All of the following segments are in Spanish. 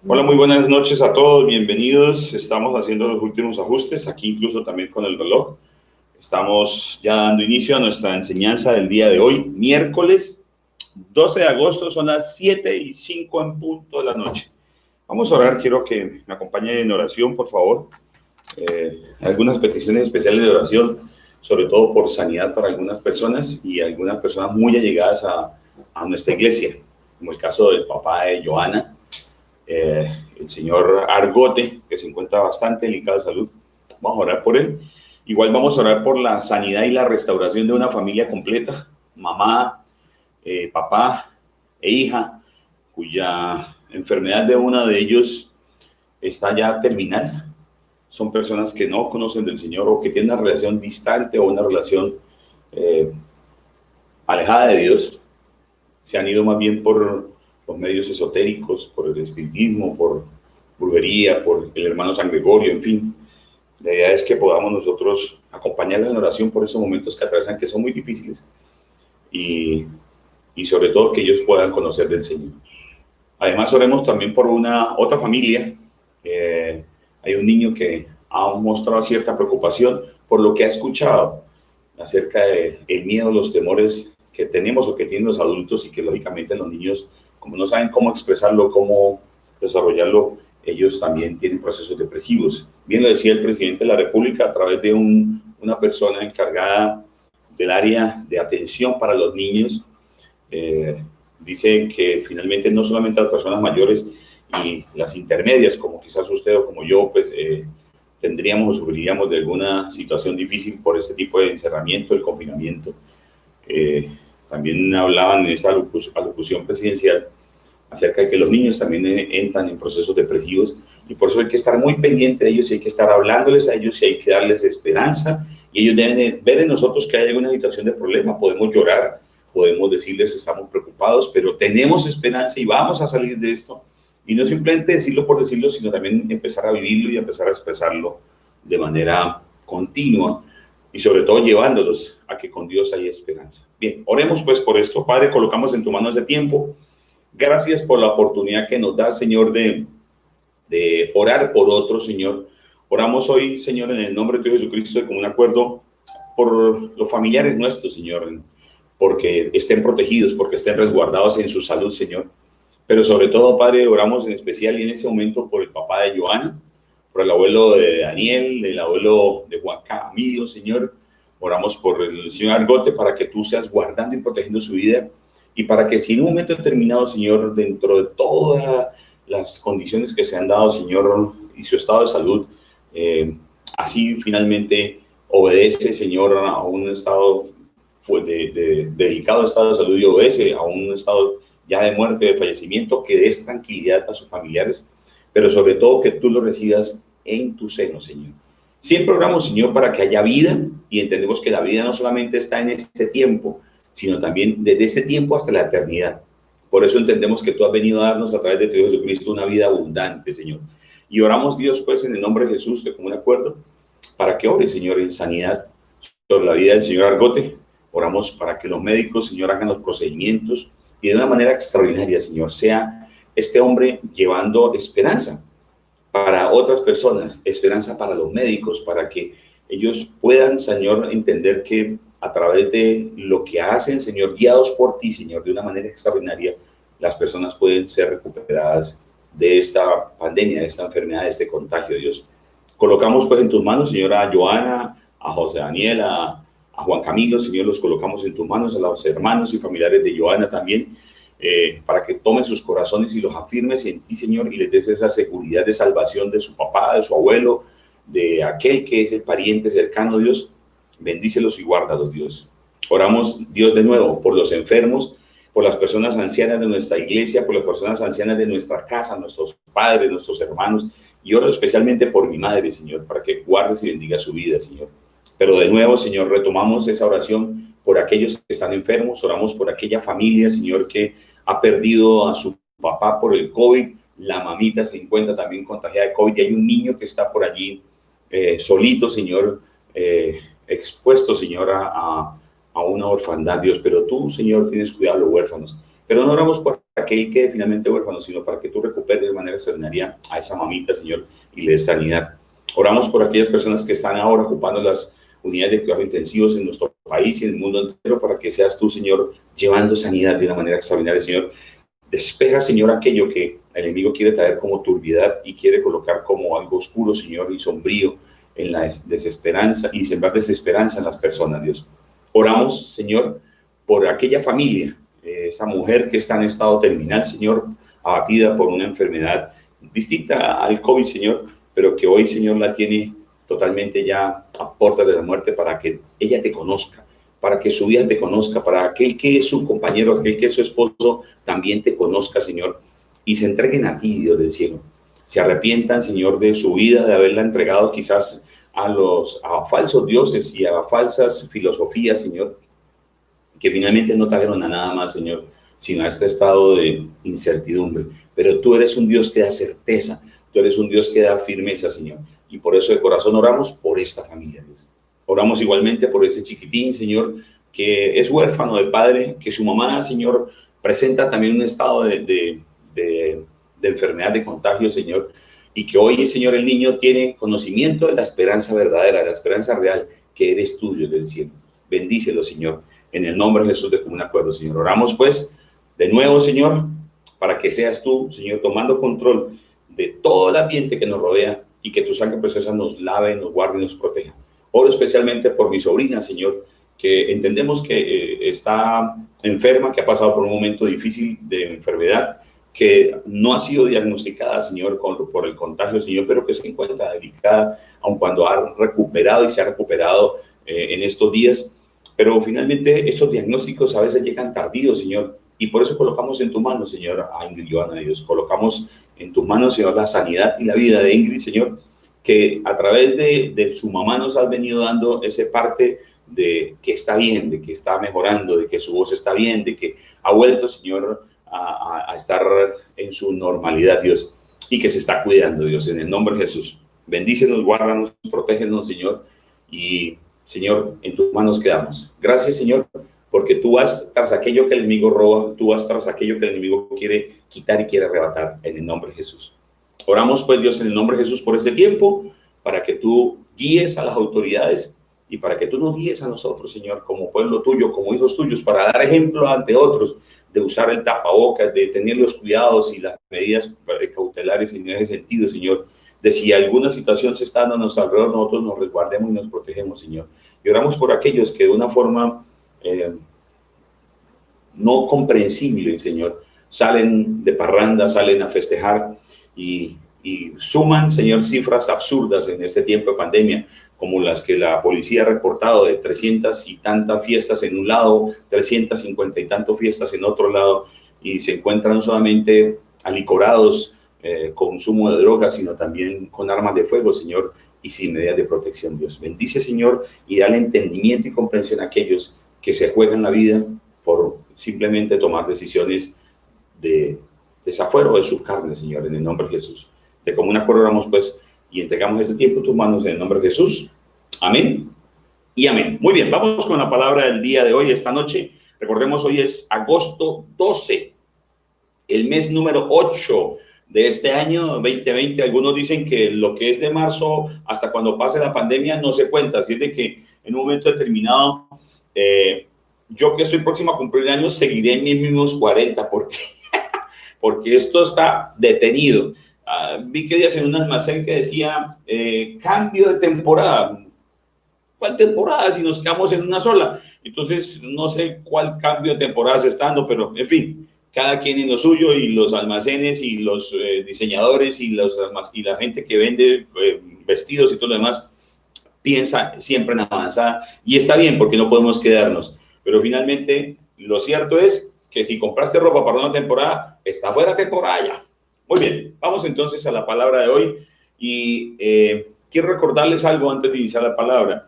Hola, muy buenas noches a todos, bienvenidos. Estamos haciendo los últimos ajustes, aquí incluso también con el reloj. Estamos ya dando inicio a nuestra enseñanza del día de hoy, miércoles 12 de agosto, son las 7:05 en punto de la noche. Vamos a orar, quiero que me acompañen en oración, por favor. Algunas peticiones especiales de oración, sobre todo por sanidad para algunas personas y algunas personas muy allegadas a nuestra iglesia, como el caso del papá de Joana, el señor Argote, que se encuentra bastante delicado de salud. Vamos a orar por él. Igual vamos a orar por la sanidad y la restauración de una familia completa, mamá, papá e hija, cuya enfermedad de uno de ellos está ya terminal. Son personas que no conocen del Señor o que tienen una relación distante o una relación alejada de Dios. Se han ido más bien por los medios esotéricos, por el espiritismo, por brujería, por el hermano San Gregorio, en fin. La idea es que podamos nosotros acompañarlos en oración por esos momentos que atravesan, que son muy difíciles, y, y sobre todo que ellos puedan conocer del Señor. Además, oremos también por una otra familia. Hay un niño que ha mostrado cierta preocupación por lo que ha escuchado acerca del miedo, los temores que tenemos o que tienen los adultos, y que lógicamente los niños, como no saben cómo expresarlo, cómo desarrollarlo, ellos también tienen procesos depresivos. Bien lo decía el presidente de la República a través de una persona encargada del área de atención para los niños. Dice que finalmente no solamente las personas mayores y las intermedias, como quizás usted o como yo, pues tendríamos o sufriríamos de alguna situación difícil por este tipo de encerramiento, el confinamiento. También hablaban en esa alocución presidencial acerca de que los niños también entran en procesos depresivos, y por eso hay que estar muy pendiente de ellos, y hay que estar hablándoles a ellos, y hay que darles esperanza, y ellos deben ver en nosotros que hay alguna situación de problema. Podemos llorar, podemos decirles estamos preocupados, pero tenemos esperanza y vamos a salir de esto. Y no simplemente decirlo por decirlo, sino también empezar a vivirlo y empezar a expresarlo de manera continua, y sobre todo llevándolos a que con Dios hay esperanza. Bien, oremos pues por esto. Padre, colocamos en tu mano ese tiempo. Gracias por la oportunidad que nos da, Señor, de orar por otros, Señor. Oramos hoy, Señor, en el nombre de Jesucristo, de común acuerdo, por los familiares nuestros, Señor, porque estén protegidos, porque estén resguardados en su salud, Señor. Pero sobre todo, Padre, oramos en especial y en ese momento por el papá de Joana, por el abuelo de Daniel, el abuelo de Juan Camilo, Señor. Oramos por el señor Argote para que tú seas guardando y protegiendo su vida, y para que si en un momento determinado, Señor, dentro de todas las condiciones que se han dado, Señor, y su estado de salud, así finalmente obedece, Señor, a un estado de delicado estado de salud, y obedece a un estado ya de muerte, de fallecimiento, que des tranquilidad a sus familiares, pero sobre todo que tú lo recibas en tu seno, Señor. Siempre oramos, Señor, para que haya vida, y entendemos que la vida no solamente está en este tiempo, sino también desde ese tiempo hasta la eternidad. Por eso entendemos que tú has venido a darnos a través de tu Hijo Jesucristo una vida abundante, Señor. Y oramos, Dios, pues en el nombre de Jesús, de común acuerdo, para que ore, Señor, en sanidad sobre la vida del señor Argote. Oramos para que los médicos, Señor, hagan los procedimientos, y de una manera extraordinaria, Señor, sea este hombre llevando esperanza para otras personas, esperanza para los médicos, para que ellos puedan, Señor, entender que a través de lo que hacen, Señor, guiados por ti, Señor, de una manera extraordinaria, las personas pueden ser recuperadas de esta pandemia, de esta enfermedad, de este contagio, Dios. Colocamos pues en tus manos, Señor, a Joana, a José Daniel, a Juan Camilo, Señor, los colocamos en tus manos, a los hermanos y familiares de Joana también, para que tomes sus corazones y los afirmes en ti, Señor, y les des esa seguridad de salvación de su papá, de su abuelo, de aquel que es el pariente cercano, Dios. Bendícelos y guárdalos, Dios. Oramos, Dios, de nuevo por los enfermos, por las personas ancianas de nuestra iglesia, por las personas ancianas de nuestra casa, nuestros padres, nuestros hermanos, y oro especialmente por mi madre, Señor, para que guardes y bendiga su vida, Señor. Pero de nuevo, Señor, retomamos esa oración por aquellos que están enfermos. Oramos por aquella familia, Señor, que ha perdido a su papá por el COVID. La mamita se encuentra también contagiada de COVID, y hay un niño que está por allí solito, Señor, expuesto, Señor, a una orfandad, Dios. Pero tú, Señor, tienes cuidado de los huérfanos. Pero no oramos por que él quede finalmente huérfano, sino para que tú recuperes de manera extraordinaria a esa mamita, Señor, y le des sanidad. Oramos por aquellas personas que están ahora ocupando las unidades de cuidados intensivos en nuestro país y en el mundo entero, para que seas tú, Señor, llevando sanidad de una manera extraordinaria, Señor. Despeja, Señor, aquello que el enemigo quiere traer como turbiedad y quiere colocar como algo oscuro, Señor, y sombrío en la desesperanza, y sembrar desesperanza en las personas, Dios. Oramos, Señor, por aquella familia, esa mujer que está en estado terminal, Señor, abatida por una enfermedad distinta al COVID, Señor, pero que hoy, Señor, la tiene totalmente ya a puertas de la muerte, para que ella te conozca, para que su vida te conozca, para aquel que es su compañero, aquel que es su esposo, también te conozca, Señor, y se entreguen a ti, Dios del cielo. Se arrepientan, Señor, de su vida, de haberla entregado quizás a falsos dioses y a falsas filosofías, Señor, que finalmente no trajeron a nada más, Señor, sino a este estado de incertidumbre. Pero tú eres un Dios que da certeza, tú eres un Dios que da firmeza, Señor. Y por eso de corazón oramos por esta familia, Dios. Oramos igualmente por este chiquitín, Señor, que es huérfano de padre, que su mamá, Señor, presenta también un estado de enfermedad, de contagio, Señor, y que hoy, Señor, el niño tiene conocimiento de la esperanza verdadera, de la esperanza real, que eres tú, Dios del cielo. Bendícelo, Señor, en el nombre de Jesús, de común acuerdo, Señor. Oramos, pues, de nuevo, Señor, para que seas tú, Señor, tomando control de todo el ambiente que nos rodea, y que tu sangre preciosa nos lave, nos guarde y nos proteja. Oro especialmente por mi sobrina, Señor, que entendemos que está enferma, que ha pasado por un momento difícil de enfermedad, que no ha sido diagnosticada, Señor, por el contagio, Señor, pero que se encuentra delicada, aun cuando ha recuperado y se ha recuperado en estos días. Pero finalmente esos diagnósticos a veces llegan tardíos, Señor, y por eso colocamos en tu mano, Señor, a Ingrid Johanna, Dios. Colocamos en tus manos, Señor, la sanidad y la vida de Ingrid, Señor, que a través de su mamá nos has venido dando ese parte de que está bien, de que está mejorando, de que su voz está bien, de que ha vuelto, Señor, a estar en su normalidad, Dios, y que se está cuidando, Dios, en el nombre de Jesús. Bendícenos, guárdanos, protégenos, Señor, y, Señor, en tus manos quedamos. Gracias, Señor, porque tú vas tras aquello que el enemigo roba, tú vas tras aquello que el enemigo quiere quitar y quiere arrebatar, en el nombre de Jesús. Oramos, pues, Dios, en el nombre de Jesús por este tiempo, para que tú guíes a las autoridades y para que tú nos guíes a nosotros, Señor, como pueblo tuyo, como hijos tuyos, para dar ejemplo ante otros de usar el tapabocas, de tener los cuidados y las medidas cautelares en ese sentido, Señor, de si alguna situación se está dando a nuestro alrededor, nosotros nos resguardemos y nos protegemos, Señor. Y oramos por aquellos que de una forma no comprensible, Señor, salen de parranda, salen a festejar y suman, Señor, cifras absurdas en este tiempo de pandemia, como las que la policía ha reportado de 300 y tantas fiestas en un lado, 350 y tantas fiestas en otro lado, y se encuentran no solamente alicorados, consumo de drogas, sino también con armas de fuego, Señor, y sin medidas de protección, Dios. Bendice, Señor, y dale entendimiento y comprensión a aquellos que se juegan la vida por simplemente tomar decisiones de desafuero de sus carnes, Señor, en el nombre de Jesús. De común acuerdo oramos, pues, y entregamos este tiempo en tus manos en el nombre de Jesús. Amén y amén. Muy bien, vamos con la palabra del día de hoy, esta noche. Recordemos, hoy es agosto 12, el mes número 8 de este año 2020. Algunos dicen que lo que es de marzo hasta cuando pase la pandemia no se cuenta, así es de que en un momento determinado, yo que estoy próximo a cumplir años, seguiré en mis mismos 40, porque esto está detenido. Vi que días en un almacén que decía cambio de temporada. ¿Cuál temporada si nos quedamos en una sola? Entonces no sé cuál cambio de temporada se está dando, pero en fin, cada quien en lo suyo, y los almacenes y los diseñadores y la gente que vende vestidos y todo lo demás piensa siempre en avanzada, y está bien porque no podemos quedarnos, pero finalmente lo cierto es que si compraste ropa para una temporada, está fuera temporada ya. Muy bien, vamos entonces a la palabra de hoy, y quiero recordarles algo antes de iniciar la palabra.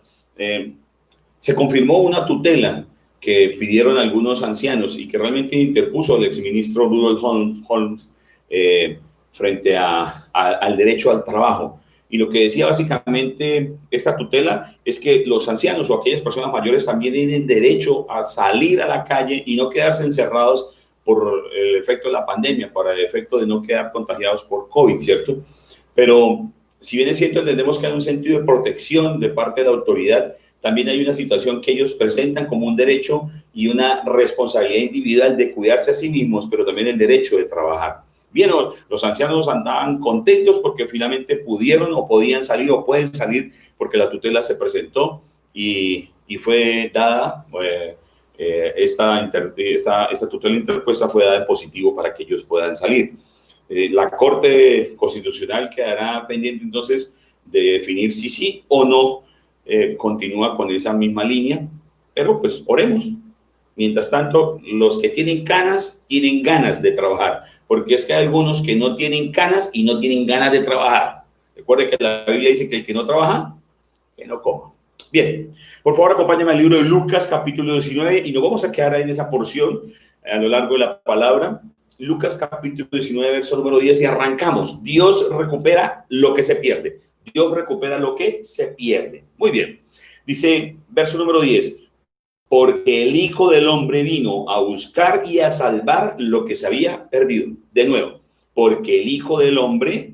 Se confirmó una tutela que pidieron algunos ancianos y que realmente interpuso el exministro Rudolf Holmes frente al derecho al trabajo. Y lo que decía básicamente esta tutela es que los ancianos o aquellas personas mayores también tienen derecho a salir a la calle y no quedarse encerrados por el efecto de la pandemia, para el efecto de no quedar contagiados por COVID, ¿cierto? Pero si bien es cierto, entendemos que hay un sentido de protección de parte de la autoridad, también hay una situación que ellos presentan como un derecho y una responsabilidad individual de cuidarse a sí mismos, pero también el derecho de trabajar. Bien, los ancianos andaban contentos porque finalmente pudieron o podían salir o pueden salir porque la tutela se presentó y fue dada, esta tutela interpuesta fue dada en positivo para que ellos puedan salir. La Corte Constitucional quedará pendiente entonces de definir si sí o no continúa con esa misma línea, pero pues oremos. Mientras tanto, los que tienen canas tienen ganas de trabajar, porque es que hay algunos que no tienen canas y no tienen ganas de trabajar. Recuerde que la Biblia dice que el que no trabaja, que no coma. Bien, por favor acompáñame al libro de Lucas capítulo 19 y nos vamos a quedar ahí en esa porción a lo largo de la palabra. Lucas capítulo 19, verso número 10 y arrancamos. Dios recupera lo que se pierde. Dios recupera lo que se pierde. Muy bien. Dice, verso número 10. Porque el Hijo del Hombre vino a buscar y a salvar lo que se había perdido. De nuevo, porque el Hijo del Hombre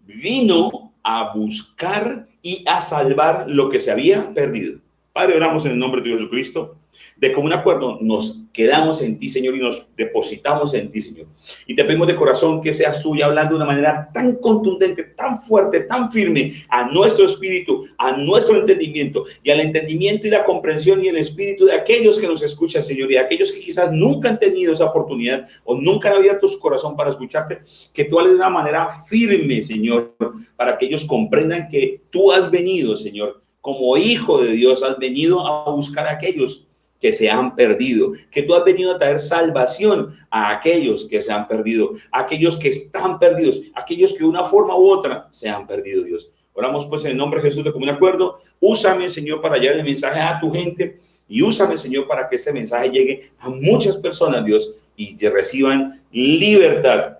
vino a buscar y a salvar lo que se había perdido. Padre, oramos en el nombre de Dios Jesucristo. De común acuerdo nos quedamos en ti, Señor, y nos depositamos en ti, Señor. Y te pedimos de corazón que seas tú ya hablando de una manera tan contundente, tan fuerte, tan firme a nuestro espíritu, a nuestro entendimiento y al entendimiento y la comprensión y el espíritu de aquellos que nos escuchan, Señor, y de aquellos que quizás nunca han tenido esa oportunidad o nunca han abierto su corazón para escucharte, que tú hables de una manera firme, Señor, para que ellos comprendan que tú has venido, Señor, como hijo de Dios, has venido a buscar a aquellos que se han perdido, que tú has venido a traer salvación a aquellos que se han perdido, a aquellos que están perdidos, a aquellos que de una forma u otra se han perdido, Dios. Oramos pues en el nombre de Jesús de común acuerdo. Úsame, Señor, para llevar el mensaje a tu gente y úsame, Señor, para que este mensaje llegue a muchas personas, Dios, y que reciban libertad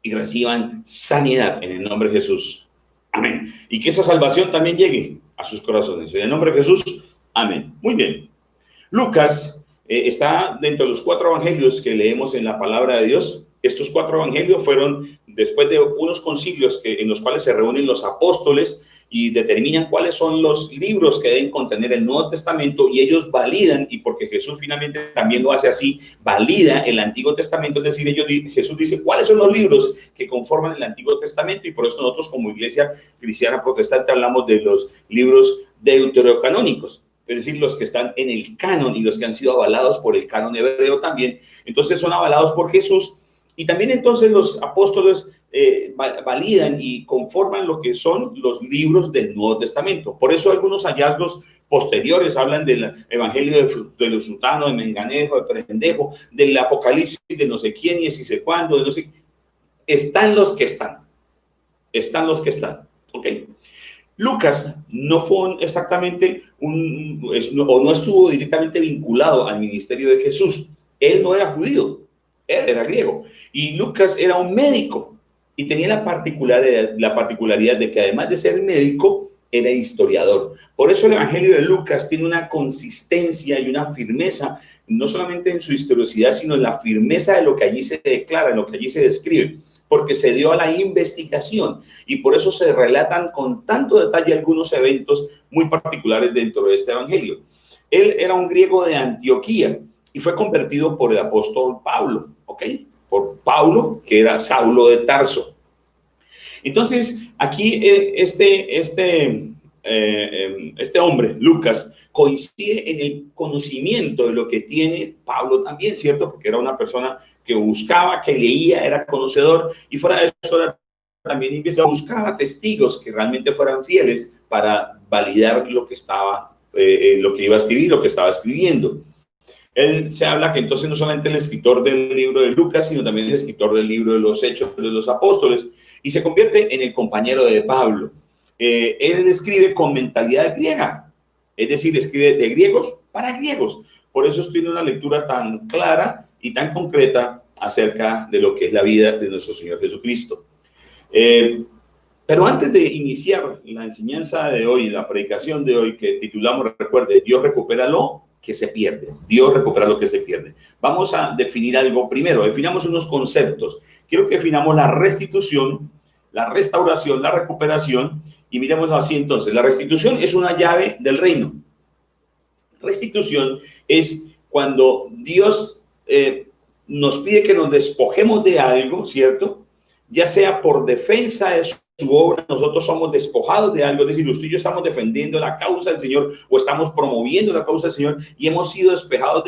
y reciban sanidad en el nombre de Jesús. Amén. Y que esa salvación también llegue a sus corazones. En el nombre de Jesús. Amén. Muy bien. Lucas está dentro de los 4 evangelios que leemos en la palabra de Dios. Estos 4 evangelios fueron después de unos concilios en los cuales se reúnen los apóstoles y determinan cuáles son los libros que deben contener el Nuevo Testamento, y ellos validan, y porque Jesús finalmente también lo hace así, valida el Antiguo Testamento, es decir, Jesús dice cuáles son los libros que conforman el Antiguo Testamento, y por eso nosotros como iglesia cristiana protestante hablamos de los libros deuterocanónicos, es decir, los que están en el canon y los que han sido avalados por el canon hebreo también. Entonces son avalados por Jesús, y también entonces los apóstoles validan y conforman lo que son los libros del Nuevo Testamento. Por eso algunos hallazgos posteriores hablan del evangelio de los sutanos, de Menganejo, de Pendejo, del Apocalipsis de no sé quién y si sé cuándo, de no sé. Están los que están. Están los que están. ¿Ok? Lucas no fue exactamente o no estuvo directamente vinculado al ministerio de Jesús. Él no era judío, él era griego. Y Lucas era un médico y tenía la particularidad de que además de ser médico, era historiador. Por eso el evangelio de Lucas tiene una consistencia y una firmeza, no solamente en su historicidad, sino en la firmeza de lo que allí se declara, en lo que allí se describe, porque se dio a la investigación y por eso se relatan con tanto detalle algunos eventos muy particulares dentro de este evangelio. Él era un griego de Antioquía y fue convertido por el apóstol Pablo, ¿ok? Por Pablo, que era Saulo de Tarso. Entonces, aquí este hombre, Lucas, coincide en el conocimiento de lo que tiene Pablo también, ¿cierto? Porque era una persona que buscaba, que leía, era conocedor, y fuera de eso también buscaba testigos que realmente fueran fieles para validar lo que iba a escribir, lo que estaba escribiendo. Él se habla que entonces no solamente el escritor del libro de Lucas, sino también el escritor del libro de los Hechos de los Apóstoles, y se convierte en el compañero de Pablo. Él escribe con mentalidad griega, es decir, escribe de griegos para griegos. Por eso tiene una lectura tan clara y tan concreta acerca de lo que es la vida de nuestro Señor Jesucristo. Pero antes de iniciar la enseñanza de hoy, la predicación de hoy que titulamos, recuerde, Dios recupera lo que se pierde. Dios recupera lo que se pierde. Vamos a definir algo primero. Definamos unos conceptos. Quiero que definamos la restitución, la restauración, la recuperación, y miremoslo así entonces. La restitución es una llave del reino. Restitución es cuando Dios nos pide que nos despojemos de algo, ¿cierto? Ya sea por defensa de su obra, nosotros somos despojados de algo, es decir, usted y yo estamos defendiendo la causa del Señor o estamos promoviendo la causa del Señor y hemos sido despojados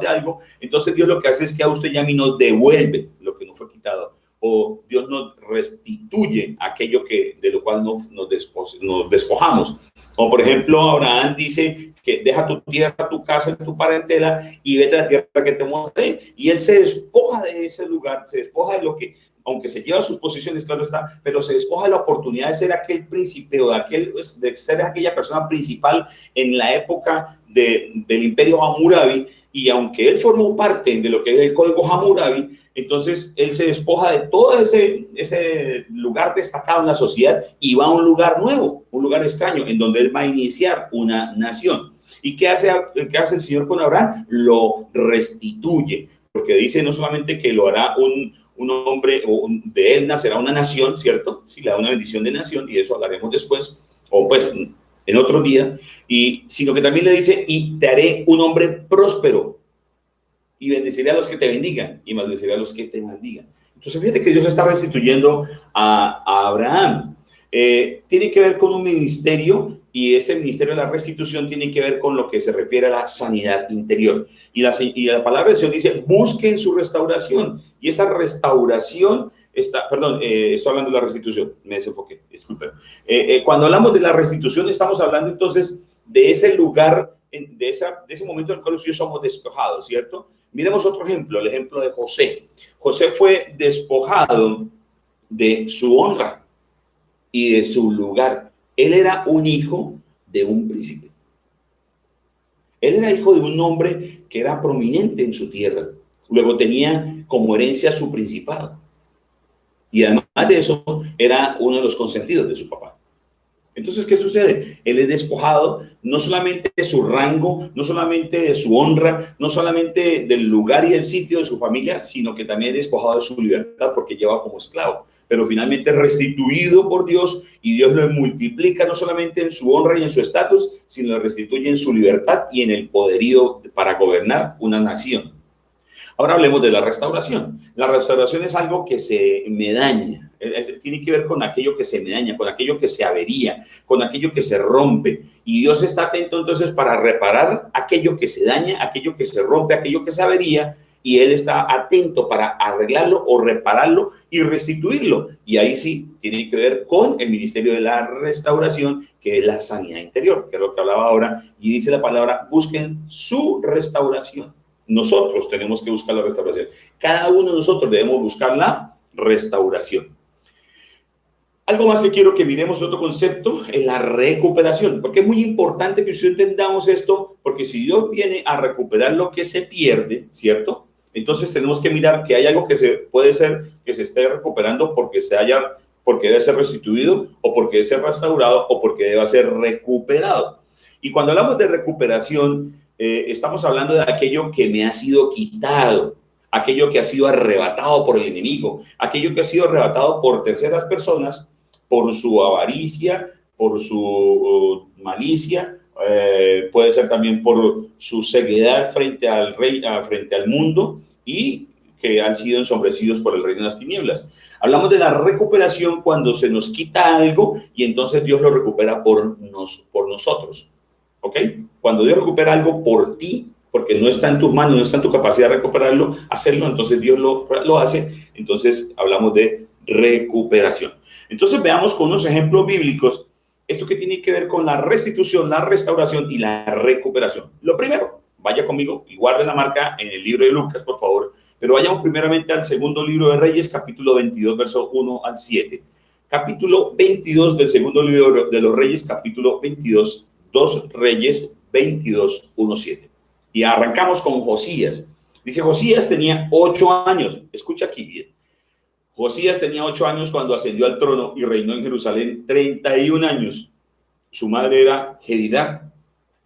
de algo, entonces Dios lo que hace es que a usted y a mí nos devuelve lo que nos fue quitado, o Dios nos restituye aquello de lo cual nos despojamos. Como por ejemplo, Abraham dice que deja tu tierra, tu casa, tu parentela y vete a la tierra que te mostré. Y él se despoja de ese lugar, se despoja de lo que, aunque se lleva sus posiciones, claro está, pero se despoja de la oportunidad de ser aquel príncipe o de ser aquella persona principal en la época del imperio Hammurabi. Y aunque él formó parte de lo que es el código Hammurabi, entonces él se despoja de todo ese lugar destacado en la sociedad y va a un lugar nuevo, un lugar extraño, en donde él va a iniciar una nación. ¿Y qué hace el Señor con Abraham? Lo restituye, porque dice no solamente que lo hará un hombre, o de él nacerá una nación, ¿cierto? Sí, le da una bendición de nación, y de eso hablaremos después, o pues en otro día, sino que también le dice, y te haré un hombre próspero, y bendeciré a los que te bendigan, y maldeciré a los que te maldigan. Entonces, fíjate que Dios está restituyendo a Abraham. Tiene que ver con un ministerio, y ese ministerio de la restitución tiene que ver con lo que se refiere a la sanidad interior. Y la palabra de Dios dice, busquen su restauración. Y esa restauración estoy hablando de la restitución, me desenfoqué, disculpen. Cuando hablamos de la restitución, estamos hablando entonces de ese lugar, de ese momento en el cual nosotros somos despojados, ¿cierto? Miremos otro ejemplo, el ejemplo de José. José fue despojado de su honra y de su lugar. Él era un hijo de un príncipe. Él era hijo de un hombre que era prominente en su tierra. Luego tenía como herencia su principado. Y además de eso, era uno de los consentidos de su papá. Entonces, ¿qué sucede? Él es despojado no solamente de su rango, no solamente de su honra, no solamente del lugar y el sitio de su familia, sino que también es despojado de su libertad porque lleva como esclavo. Pero finalmente restituido por Dios, y Dios lo multiplica no solamente en su honra y en su estatus, sino lo restituye en su libertad y en el poderío para gobernar una nación. Ahora hablemos de la restauración. La restauración es algo que se me daña. Tiene que ver con aquello que se me daña, con aquello que se avería, con aquello que se rompe. Y Dios está atento entonces para reparar aquello que se daña, aquello que se rompe, aquello que se avería. Y Él está atento para arreglarlo o repararlo y restituirlo. Y ahí sí tiene que ver con el ministerio de la restauración, que es la sanidad interior, que es lo que hablaba ahora. Y dice la palabra, busquen su restauración. Nosotros tenemos que buscar la restauración. Cada uno de nosotros debemos buscar la restauración. Algo más que quiero que miremos, otro concepto, es la recuperación, porque es muy importante que entendamos esto, porque si Dios viene a recuperar lo que se pierde, ¿cierto? Entonces tenemos que mirar que hay algo que puede ser que se esté recuperando porque debe ser restituido, o porque debe ser restaurado, o porque debe ser recuperado. Y cuando hablamos de recuperación, estamos hablando de aquello que me ha sido quitado, aquello que ha sido arrebatado por el enemigo, aquello que ha sido arrebatado por terceras personas, por su avaricia, por su malicia, puede ser también por su ceguedad frente al mundo, y que han sido ensombrecidos por el reino de las tinieblas. Hablamos de la recuperación cuando se nos quita algo y entonces Dios lo recupera por nosotros. ¿Ok? Cuando Dios recupera algo por ti, porque no está en tus manos, no está en tu capacidad de recuperarlo, hacerlo, entonces Dios lo hace. Entonces hablamos de recuperación. Entonces veamos con unos ejemplos bíblicos esto que tiene que ver con la restitución, la restauración y la recuperación. Lo primero, vaya conmigo y guarde la marca en el libro de Lucas, por favor. Pero vayamos primeramente al segundo libro de Reyes, capítulo 22, verso 1 al 7. Capítulo 22 del segundo libro de los Reyes, capítulo 22, 2 Reyes 22, 1, 7. Y arrancamos con Josías. Dice, Josías tenía 8 años. Escucha aquí bien. Josías tenía 8 años cuando ascendió al trono y reinó en Jerusalén 31 años. Su madre era Jedidá,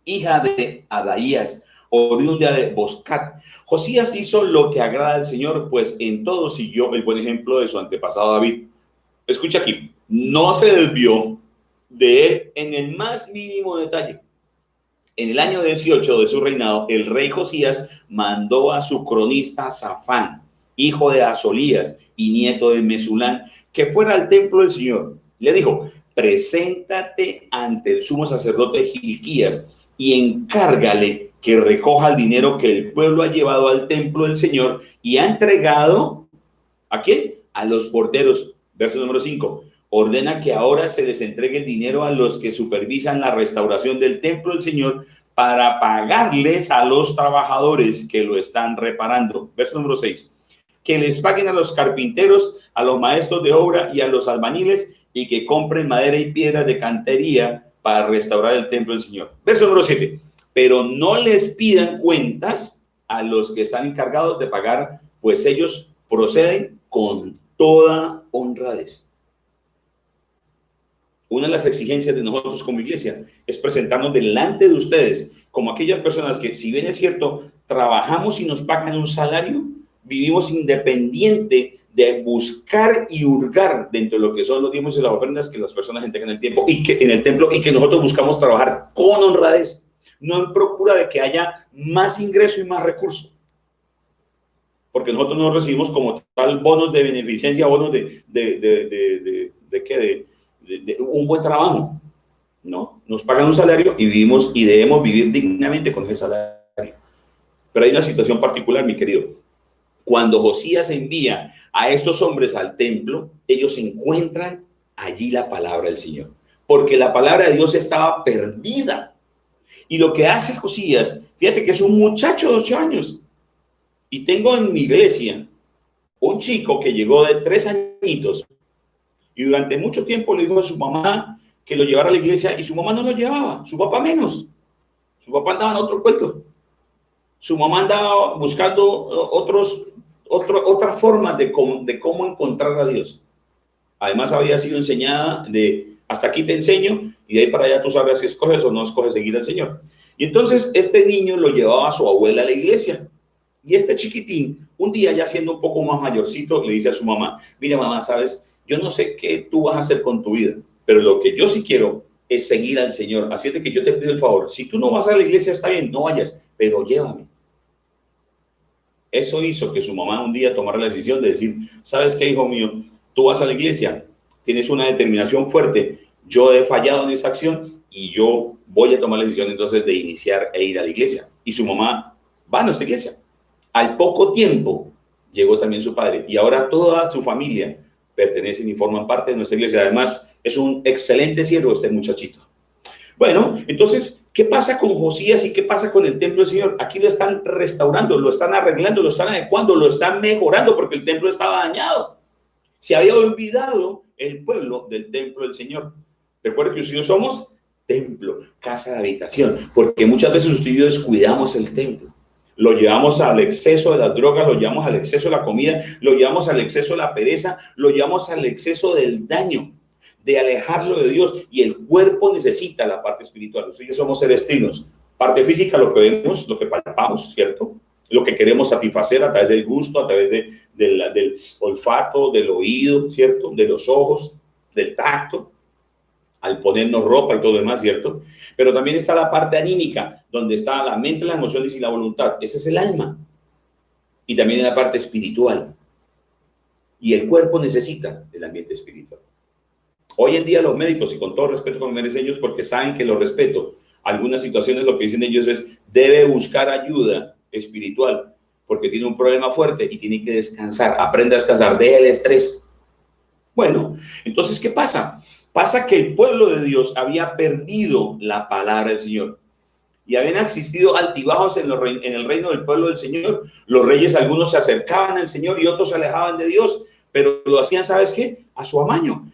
hija de Adaías, oriunda de Boscat. Josías hizo lo que agrada al Señor, pues en todo siguió el buen ejemplo de su antepasado David. Escucha aquí, no se desvió de él en el más mínimo detalle. En el año 18 de su reinado, el rey Josías mandó a su cronista Safán, hijo de Azolías y nieto de Mesulán, que fuera al templo del Señor. Le dijo, preséntate ante el sumo sacerdote Gilquías y encárgale que recoja el dinero que el pueblo ha llevado al templo del Señor y ha entregado, ¿a quién? A los porteros. Verso número 5. Ordena que ahora se les entregue el dinero a los que supervisan la restauración del templo del Señor para pagarles a los trabajadores que lo están reparando. Verso número 6. Que les paguen a los carpinteros, a los maestros de obra y a los albañiles y que compren madera y piedras de cantería para restaurar el templo del Señor. Verso número 7. Pero no les pidan cuentas a los que están encargados de pagar, pues ellos proceden con toda honradez. Una de las exigencias de nosotros como iglesia es presentarnos delante de ustedes como aquellas personas que, si bien es cierto, trabajamos y nos pagan un salario, vivimos independiente de buscar y hurgar dentro de lo que son los diezmos y las ofrendas que las personas entregan en el tiempo y que en el templo, y que nosotros buscamos trabajar con honradez, no en procura de que haya más ingreso y más recursos. Porque nosotros no recibimos como tal bonos de beneficencia, bonos de un buen trabajo. No, nos pagan un salario y vivimos y debemos vivir dignamente con ese salario. Pero hay una situación particular, mi querido. Cuando Josías envía a estos hombres al templo, ellos encuentran allí la palabra del Señor, porque la palabra de Dios estaba perdida. Y lo que hace Josías, fíjate que es un muchacho de 8 años. Y tengo en mi iglesia un chico que llegó de 3 añitos y durante mucho tiempo le dijo a su mamá que lo llevara a la iglesia y su mamá no lo llevaba, su papá menos. Su papá andaba en otro cuento. Su mamá andaba buscando otra forma de cómo encontrar a Dios. Además había sido enseñada de hasta aquí te enseño y de ahí para allá tú sabes si escoges o no escoges seguir al Señor. Y entonces este niño lo llevaba a su abuela a la iglesia. Y este chiquitín, un día ya siendo un poco más mayorcito, le dice a su mamá, mira mamá, sabes, yo no sé qué tú vas a hacer con tu vida, pero lo que yo sí quiero es seguir al Señor. Así es de que yo te pido el favor, si tú no vas a la iglesia está bien, no vayas, pero llévame. Eso hizo que su mamá un día tomara la decisión de decir, ¿sabes qué, hijo mío? Tú vas a la iglesia, tienes una determinación fuerte, yo he fallado en esa acción y yo voy a tomar la decisión entonces de iniciar e ir a la iglesia. Y su mamá va a nuestra iglesia. Al poco tiempo llegó también su padre y ahora toda su familia pertenecen y forman parte de nuestra iglesia. Además, es un excelente siervo este muchachito. Bueno, entonces, ¿qué pasa con Josías y qué pasa con el templo del Señor? Aquí lo están restaurando, lo están arreglando, lo están adecuando, lo están mejorando porque el templo estaba dañado. Se había olvidado el pueblo del templo del Señor. Recuerden que nosotros somos templo, casa de habitación, porque muchas veces usted y yo descuidamos el templo. Lo llevamos al exceso de las drogas, lo llevamos al exceso de la comida, lo llevamos al exceso de la pereza, lo llevamos al exceso del daño, de alejarlo de Dios. Y el cuerpo necesita la parte espiritual. Nosotros somos seres trinos. Parte física, lo que vemos, lo que palpamos, ¿cierto? Lo que queremos satisfacer a través del gusto, a través del olfato, del oído, ¿cierto? De los ojos, del tacto, al ponernos ropa y todo lo demás, ¿cierto? Pero también está la parte anímica, donde está la mente, las emociones y la voluntad. Ese es el alma. Y también la parte espiritual. Y el cuerpo necesita del ambiente espiritual. Hoy en día los médicos, y con todo respeto que me merecen ellos, porque saben que los respeto, algunas situaciones lo que dicen ellos es, debe buscar ayuda espiritual, porque tiene un problema fuerte y tiene que descansar. Aprenda a descansar, deje el estrés. Bueno, entonces, ¿qué pasa? Pasa que el pueblo de Dios había perdido la palabra del Señor y habían existido altibajos en el reino del pueblo del Señor. Los reyes, algunos se acercaban al Señor y otros se alejaban de Dios, pero lo hacían, ¿sabes qué? A su amaño.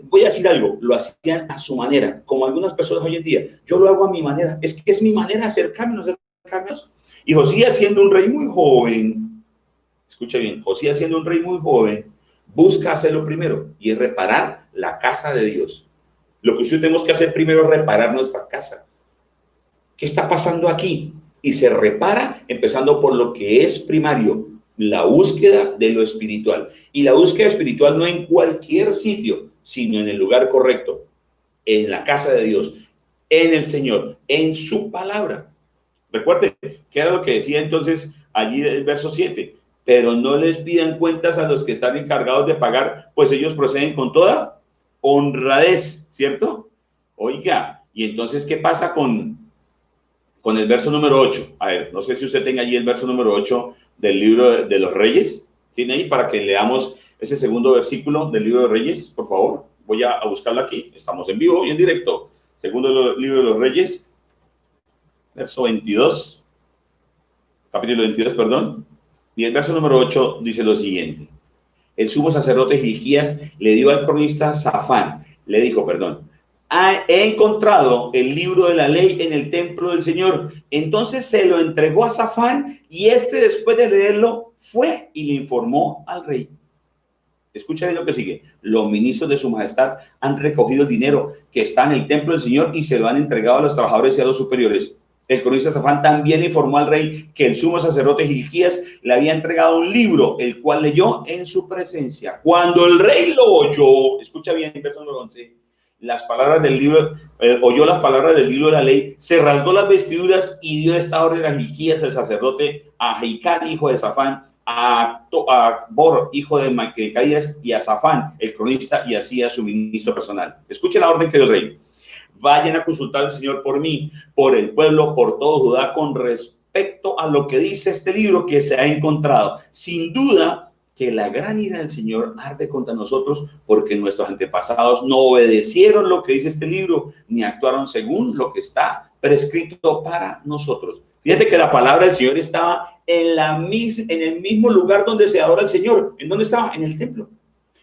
Voy a decir algo, lo hacían a su manera, como algunas personas hoy en día. Yo lo hago a mi manera, es que es mi manera de acercarme. Y Josías, siendo un rey muy joven, escucha bien, Josías siendo un rey muy joven, busca hacerlo primero y es reparar la casa de Dios. Lo que nosotros tenemos que hacer primero es reparar nuestra casa. ¿Qué está pasando aquí? Y se repara empezando por lo que es primario, la búsqueda de lo espiritual. Y la búsqueda espiritual no en cualquier sitio, sino en el lugar correcto, en la casa de Dios, en el Señor, en su palabra. Recuerde, ¿qué era lo que decía entonces allí el verso 7? Pero no les pidan cuentas a los que están encargados de pagar, pues ellos proceden con toda honradez, ¿cierto? Oiga, y entonces, ¿qué pasa con el verso número 8? A ver, no sé si usted tenga allí el verso número 8 del libro de los Reyes. ¿Tiene ahí para que leamos ese segundo versículo del libro de Reyes, por favor? Voy a buscarlo aquí. Estamos en vivo y en directo. Segundo libro de los Reyes, verso 22, capítulo 22, perdón. Y el verso número 8 dice lo siguiente. El sumo sacerdote Hilquías le dio al cronista Safán, le dijo, perdón, he encontrado el libro de la ley en el templo del Señor. Entonces se lo entregó a Safán y este, después de leerlo, fue y le informó al rey. Escucha bien lo que sigue. Los ministros de su majestad han recogido el dinero que está en el templo del Señor y se lo han entregado a los trabajadores y a los superiores. El cronista Safán también informó al rey que el sumo sacerdote Hilquías le había entregado un libro, el cual leyó en su presencia. Cuando el rey lo oyó, escucha bien, verso número 11, las palabras del libro, oyó las palabras del libro de la ley, se rasgó las vestiduras y dio esta orden a Hilquías, el sacerdote, a Hilcán, hijo de Safán, a Bor, hijo de Micaías, y a Safán, el cronista, y así a su ministro personal. Escuche la orden que dio el rey. Vayan a consultar al Señor por mí, por el pueblo, por todo Judá, con respecto a lo que dice este libro que se ha encontrado. Sin duda que la gran ira del Señor arde contra nosotros, porque nuestros antepasados no obedecieron lo que dice este libro, ni actuaron según lo que está prescrito para nosotros. Fíjate que la palabra del Señor estaba en el mismo lugar donde se adora al Señor. ¿En dónde estaba? En el templo.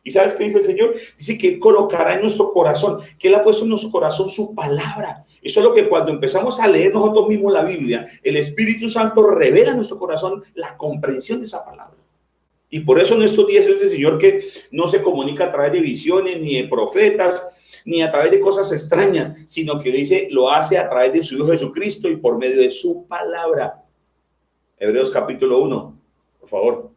¿Y sabes qué dice el Señor? Dice que Él colocará en nuestro corazón, que Él ha puesto en nuestro corazón su palabra. Eso es lo que cuando empezamos a leer nosotros mismos la Biblia, el Espíritu Santo revela en nuestro corazón la comprensión de esa palabra. Y por eso en estos días es el Señor que no se comunica a través de visiones, ni de profetas, ni a través de cosas extrañas, sino que dice, lo hace a través de su Hijo Jesucristo y por medio de su palabra. Hebreos capítulo 1, por favor.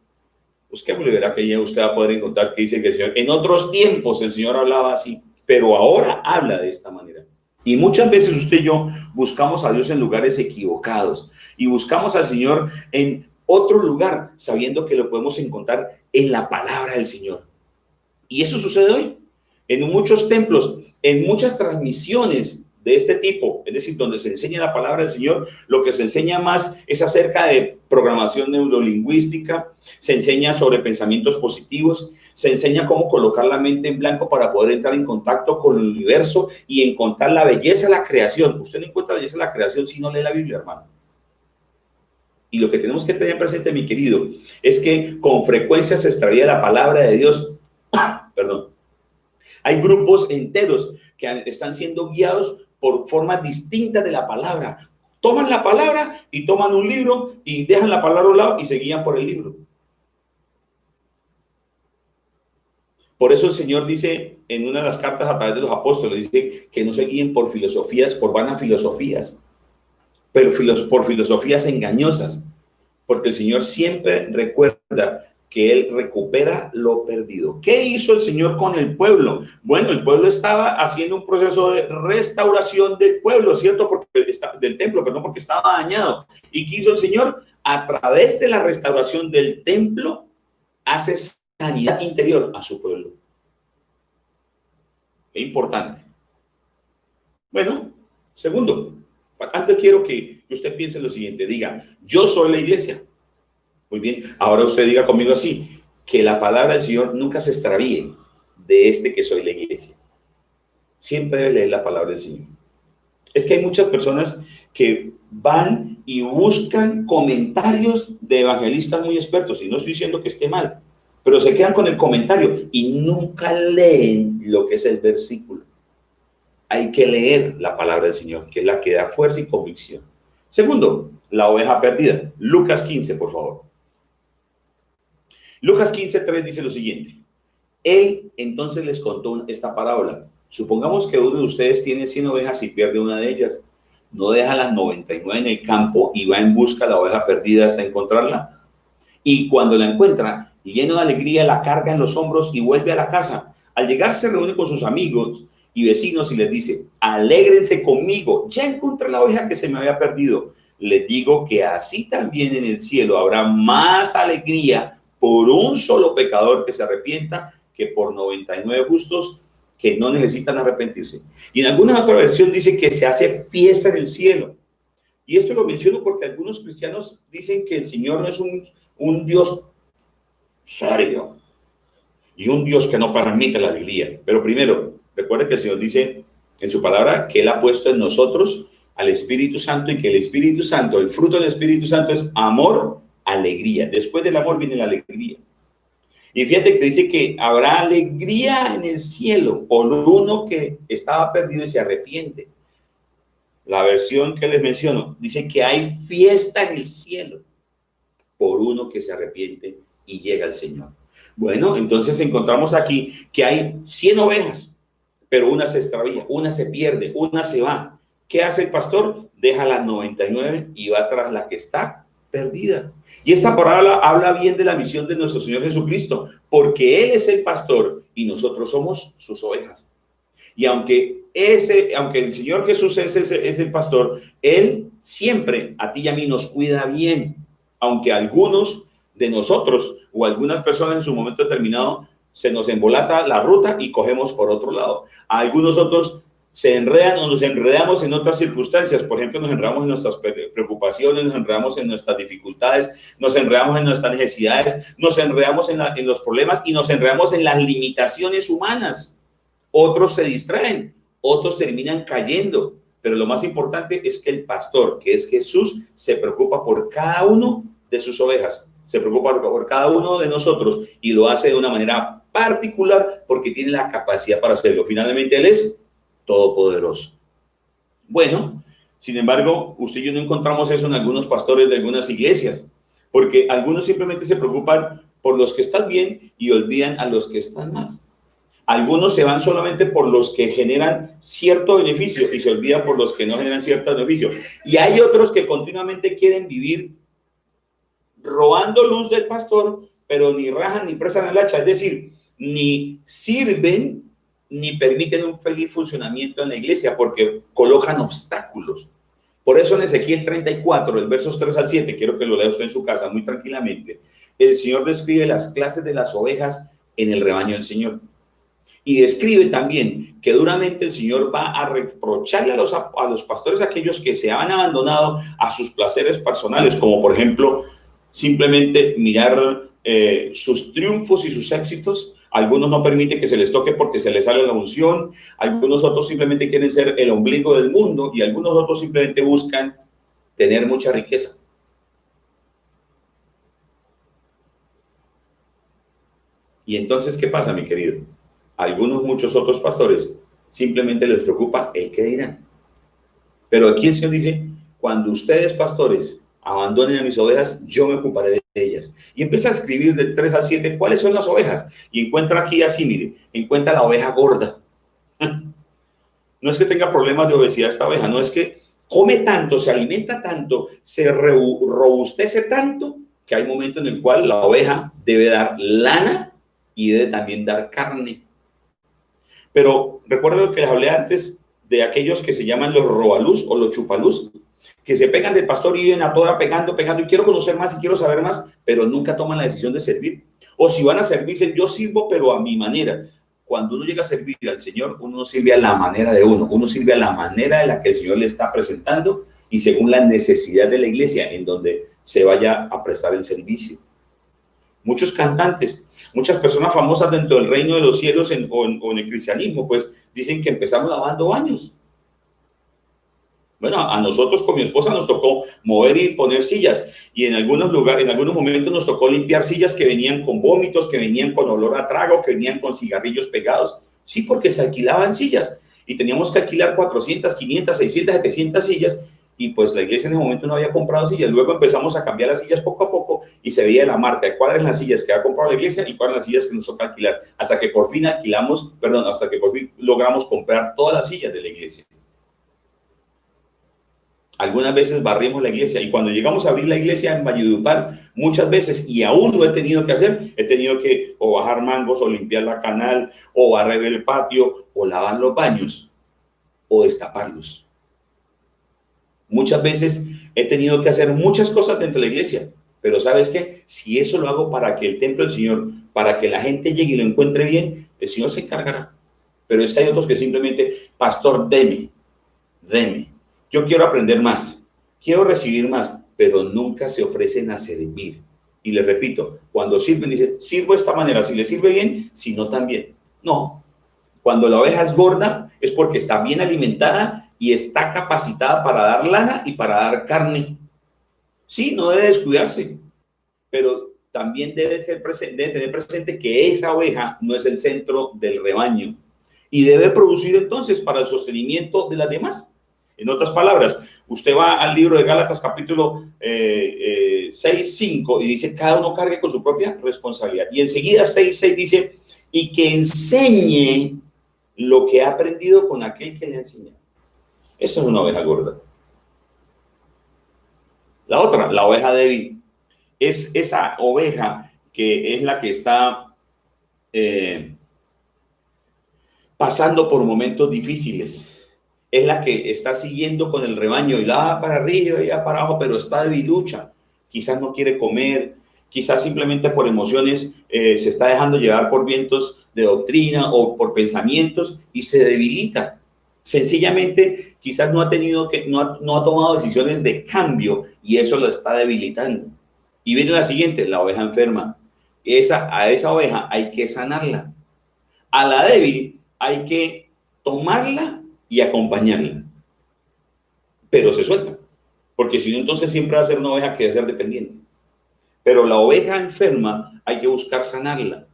Busquémoslo y verá que ya usted va a poder encontrar que dice que el Señor, en otros tiempos el Señor hablaba así, pero ahora habla de esta manera. Y muchas veces usted y yo buscamos a Dios en lugares equivocados y buscamos al Señor en otro lugar, sabiendo que lo podemos encontrar en la palabra del Señor. Y eso sucede hoy, en muchos templos, en muchas transmisiones de este tipo, es decir, donde se enseña la palabra del Señor, lo que se enseña más es acerca de programación neurolingüística, se enseña sobre pensamientos positivos, se enseña cómo colocar la mente en blanco para poder entrar en contacto con el universo y encontrar la belleza de la creación. Usted no encuentra la belleza de la creación si no lee la Biblia, hermano. Y lo que tenemos que tener presente, mi querido, es que con frecuencia se extraía la palabra de Dios. Perdón. Hay grupos enteros que están siendo guiados por formas distintas de la palabra. Toman la palabra y toman un libro y dejan la palabra a un lado y se guían por el libro. Por eso el Señor dice en una de las cartas a través de los apóstoles, dice que no se guíen por filosofías, por vanas filosofías, pero por filosofías engañosas, porque el Señor siempre recuerda que Él recupera lo perdido. ¿Qué hizo el Señor con el pueblo? Bueno, el pueblo estaba haciendo un proceso de restauración del pueblo, ¿cierto? Del templo, perdón, porque estaba dañado. ¿Y qué hizo el Señor? A través de la restauración del templo, hace sanidad interior a su pueblo. Es importante. Bueno, segundo, antes quiero que usted piense lo siguiente, diga, yo soy la iglesia. Muy bien, ahora usted diga conmigo así, que la palabra del Señor nunca se extravíe de que soy la iglesia. Siempre debe leer la palabra del Señor. Es que hay muchas personas que van y buscan comentarios de evangelistas muy expertos, y no estoy diciendo que esté mal, pero se quedan con el comentario y nunca leen lo que es el versículo. Hay que leer la palabra del Señor, que es la que da fuerza y convicción. Segundo, la oveja perdida. Lucas 15, por favor. Lucas 15:3 dice lo siguiente. Él entonces les contó esta parábola. Supongamos que uno de ustedes tiene 100 ovejas y pierde una de ellas. no deja las 99 en el campo y va en busca de la oveja perdida hasta encontrarla. Y cuando la encuentra, lleno de alegría, la carga en los hombros y vuelve a la casa. Al llegar se reúne con sus amigos y vecinos y les dice: alégrense conmigo, ya encontré la oveja que se me había perdido. Les digo que así también en el cielo habrá más alegría por un solo pecador que se arrepienta que por 99 justos que no necesitan arrepentirse. Y en alguna otra versión dice que se hace fiesta en el cielo. Y esto lo menciono porque algunos cristianos dicen que el Señor no es un Dios serio y un Dios que no permite la alegría. Pero primero, recuerde que el Señor dice en su palabra que Él ha puesto en nosotros al Espíritu Santo y que el Espíritu Santo, el fruto del Espíritu Santo es amor, alegría. Después del amor viene la alegría. Y fíjate que dice que habrá alegría en el cielo por uno que estaba perdido y se arrepiente. La versión que les menciono dice que hay fiesta en el cielo por uno que se arrepiente y llega al Señor. Bueno, entonces encontramos aquí que hay 100 ovejas, pero una se extravía, una se pierde, una se va. ¿Qué hace el pastor? Deja las 99 y va tras la que está perdida. Y esta parábola habla bien de la misión de nuestro Señor Jesucristo, porque Él es el pastor y nosotros somos sus ovejas. Y aunque el Señor Jesús es el pastor, Él siempre a ti y a mí nos cuida bien, aunque algunos de nosotros o algunas personas en su momento determinado se nos embolata la ruta y cogemos por otro lado. A algunos otros se enredan o nos enredamos en otras circunstancias. Por ejemplo, nos enredamos en nuestras preocupaciones, nos enredamos en nuestras dificultades, nos enredamos en nuestras necesidades, nos enredamos en los problemas y nos enredamos en las limitaciones humanas. Otros se distraen, otros terminan cayendo, pero lo más importante es que el pastor, que es Jesús, se preocupa por cada uno de sus ovejas, se preocupa por cada uno de nosotros y lo hace de una manera particular porque tiene la capacidad para hacerlo. Finalmente, Él es todopoderoso. Bueno, sin embargo, usted y yo no encontramos eso en algunos pastores de algunas iglesias, porque algunos simplemente se preocupan por los que están bien y olvidan a los que están mal. Algunos se van solamente por los que generan cierto beneficio y se olvidan por los que no generan cierto beneficio. Y hay otros que continuamente quieren vivir robando luz del pastor, pero ni rajan ni prestan el hacha, es decir, ni sirven ni permiten un feliz funcionamiento en la iglesia porque colocan obstáculos. Por eso en Ezequiel 34, el versos 3 al 7, quiero que lo lea usted en su casa muy tranquilamente, el Señor describe las clases de las ovejas en el rebaño del Señor. Y describe también que duramente el Señor va a reprocharle a los pastores aquellos que se han abandonado a sus placeres personales, como por ejemplo, simplemente mirar sus triunfos y sus éxitos. Algunos no permiten que se les toque porque se les sale la unción. Algunos otros simplemente quieren ser el ombligo del mundo y algunos otros simplemente buscan tener mucha riqueza. Y entonces, ¿qué pasa, mi querido? Muchos otros pastores simplemente les preocupa el qué dirán. Pero aquí el Señor dice: cuando ustedes, pastores, abandonen a mis ovejas, yo me ocuparé de ellas. Y empieza a escribir del 3 al 7 cuáles son las ovejas. Y encuentra aquí así, mire, encuentra la oveja gorda. No es que tenga problemas de obesidad esta oveja, no es que come tanto, se alimenta tanto, se robustece tanto, que hay momentos en el cual la oveja debe dar lana y debe también dar carne. Pero recuerdo lo que les hablé antes de aquellos que se llaman los robaluz o los chupaluz, que se pegan del pastor y vienen a toda pegando, y quiero conocer más y quiero saber más, pero nunca toman la decisión de servir. O si van a servir, dicen: yo sirvo, pero a mi manera. Cuando uno llega a servir al Señor, uno no sirve a la manera de uno sirve a la manera de la que el Señor le está presentando y según la necesidad de la iglesia en donde se vaya a prestar el servicio. Muchos cantantes, muchas personas famosas dentro del reino de los cielos o en el cristianismo, pues dicen que empezamos lavando baños. Bueno, a nosotros con mi esposa nos tocó mover y poner sillas y en algunos lugares, en algunos momentos nos tocó limpiar sillas que venían con vómitos, que venían con olor a trago, que venían con cigarrillos pegados. Sí, porque se alquilaban sillas y teníamos que alquilar 400, 500, 600, 700 sillas y pues la iglesia en ese momento no había comprado sillas. Luego empezamos a cambiar las sillas poco a poco y se veía la marca de cuáles eran las sillas que había comprado la iglesia y cuáles eran las sillas que nos toca alquilar, hasta que por fin logramos comprar todas las sillas de la iglesia. Algunas veces barrimos la iglesia y cuando llegamos a abrir la iglesia en Valledupar, muchas veces, y aún lo he tenido que hacer, he tenido que o bajar mangos o limpiar la canal o barrer el patio o lavar los baños o destaparlos. Muchas veces he tenido que hacer muchas cosas dentro de la iglesia, pero ¿sabes qué? Si eso lo hago para que el templo del Señor, para que la gente llegue y lo encuentre bien, el Señor se encargará. Pero es que hay otros que simplemente, pastor, deme. Yo quiero aprender más, quiero recibir más, pero nunca se ofrecen a servir. Y les repito, cuando sirven, dicen, sirvo de esta manera, si le sirve bien, si no, también. No, cuando la oveja es gorda es porque está bien alimentada y está capacitada para dar lana y para dar carne. Sí, no debe descuidarse, pero también debe tener presente que esa oveja no es el centro del rebaño y debe producir entonces para el sostenimiento de las demás. En otras palabras, usted va al libro de Gálatas capítulo 6, 5 y dice, cada uno cargue con su propia responsabilidad. Y enseguida 6, 6 dice, y que enseñe lo que ha aprendido con aquel que le ha enseñado. Esa es una oveja gorda. La otra, la oveja débil, es esa oveja que es la que está pasando por momentos difíciles. Es la que está siguiendo con el rebaño y la va para arriba y va para abajo, pero está debilucha. Quizás no quiere comer, quizás simplemente por emociones se está dejando llevar por vientos de doctrina o por pensamientos y se debilita. Sencillamente, quizás no ha tomado decisiones de cambio y eso lo está debilitando. Y viene la siguiente, la oveja enferma. A esa oveja hay que sanarla. A la débil hay que tomarla y acompañarla. Pero se suelta, porque si no, entonces siempre va a ser una oveja que debe ser dependiente. Pero la oveja enferma hay que buscar sanarla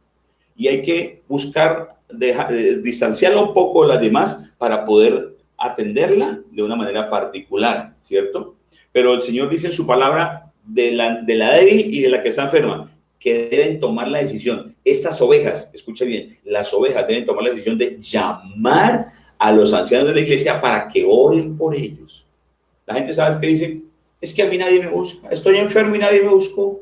y hay que buscar distanciarla un poco de las demás para poder atenderla de una manera particular, ¿cierto? Pero el Señor dice en su palabra de la débil y de la que está enferma, que deben tomar la decisión. Estas ovejas, escucha bien, las ovejas deben tomar la decisión de llamar a los ancianos de la iglesia para que oren por ellos. La gente, ¿sabes qué dice? Es que a mí nadie me busca. Estoy enfermo y nadie me buscó.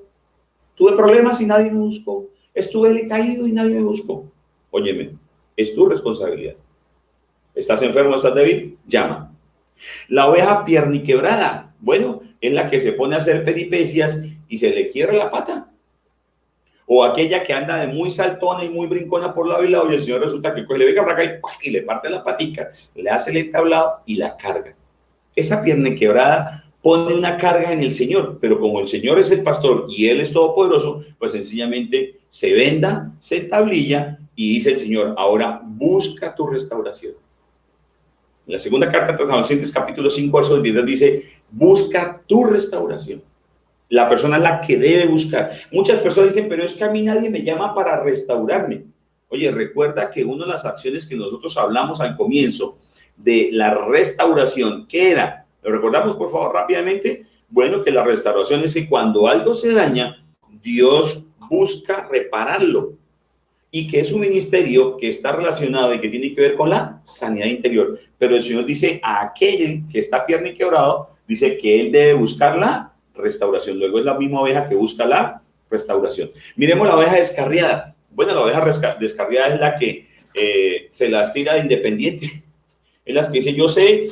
Tuve problemas y nadie me buscó. Estuve decaído y nadie me buscó. Óyeme, es tu responsabilidad. ¿Estás enfermo, estás débil? Llama. La oveja pierniquebrada, bueno, es la que se pone a hacer peripecias y se le quiebra la pata. O aquella que anda de muy saltona y muy brincona por lado y lado y el Señor resulta que le venga para acá y le parte la patica, le hace el entablado y la carga. Esa pierniquebrada pone una carga en el Señor, pero como el Señor es el pastor y Él es todopoderoso, pues sencillamente se venda, se tablilla y dice el Señor, ahora busca tu restauración. En la segunda carta de Tesalonicenses, capítulo 5, verso 10, dice, busca tu restauración. La persona es la que debe buscar. Muchas personas dicen, pero es que a mí nadie me llama para restaurarme. Oye, recuerda que una de las acciones que nosotros hablamos al comienzo de la restauración, ¿qué era? ¿Lo recordamos, por favor, rápidamente? Bueno, que la restauración es que cuando algo se daña, Dios busca repararlo. Y que es un ministerio que está relacionado y que tiene que ver con la sanidad interior. Pero el Señor dice a aquel que está pierniquebrado, dice que él debe buscar la restauración. Luego es la misma oveja que busca la restauración. Miremos la oveja descarriada. Bueno, la oveja descarriada es la que se las tira de independiente. Es la que dice, yo sé,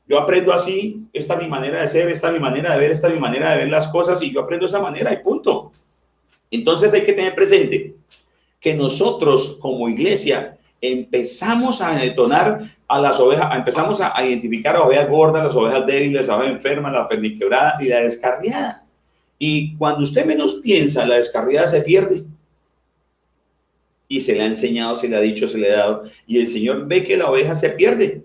yo aprendo así, esta es mi manera de ser, esta es mi manera de ver, esta es mi manera de ver las cosas y yo aprendo de esa manera y punto. Entonces hay que tener presente que nosotros como iglesia empezamos a detonar a las ovejas, empezamos a identificar a ovejas gordas, las ovejas débiles, las ovejas enfermas, la perniquebrada y la descarriada. Y cuando usted menos piensa, la descarriada se pierde. Y se le ha enseñado, se le ha dicho, se le ha dado. Y el Señor ve que la oveja se pierde.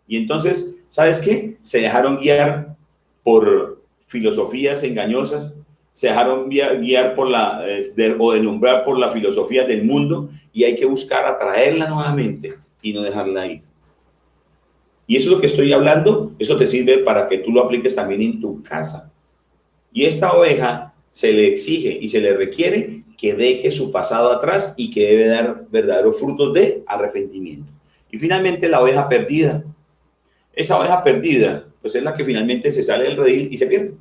Y entonces, ¿sabes qué? Se dejaron guiar por filosofías engañosas, se dejaron guiar por o deslumbrar por la filosofía del mundo y hay que buscar atraerla nuevamente y no dejarla ir. Y eso es lo que estoy hablando, eso te sirve para que tú lo apliques también en tu casa. Y esta oveja se le exige y se le requiere que deje su pasado atrás y que debe dar verdaderos frutos de arrepentimiento. Y finalmente la oveja perdida. Esa oveja perdida pues es la que finalmente se sale del redil y se pierde.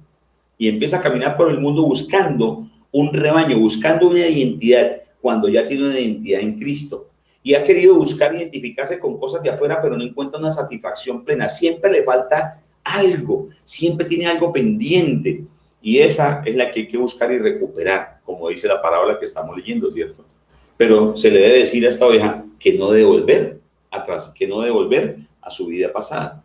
Y empieza a caminar por el mundo buscando un rebaño, buscando una identidad, cuando ya tiene una identidad en Cristo. Y ha querido buscar identificarse con cosas de afuera, pero no encuentra una satisfacción plena. Siempre le falta algo, siempre tiene algo pendiente. Y esa es la que hay que buscar y recuperar, como dice la parábola que estamos leyendo, ¿cierto? Pero se le debe decir a esta oveja que no debe volver atrás, que no debe volver a su vida pasada.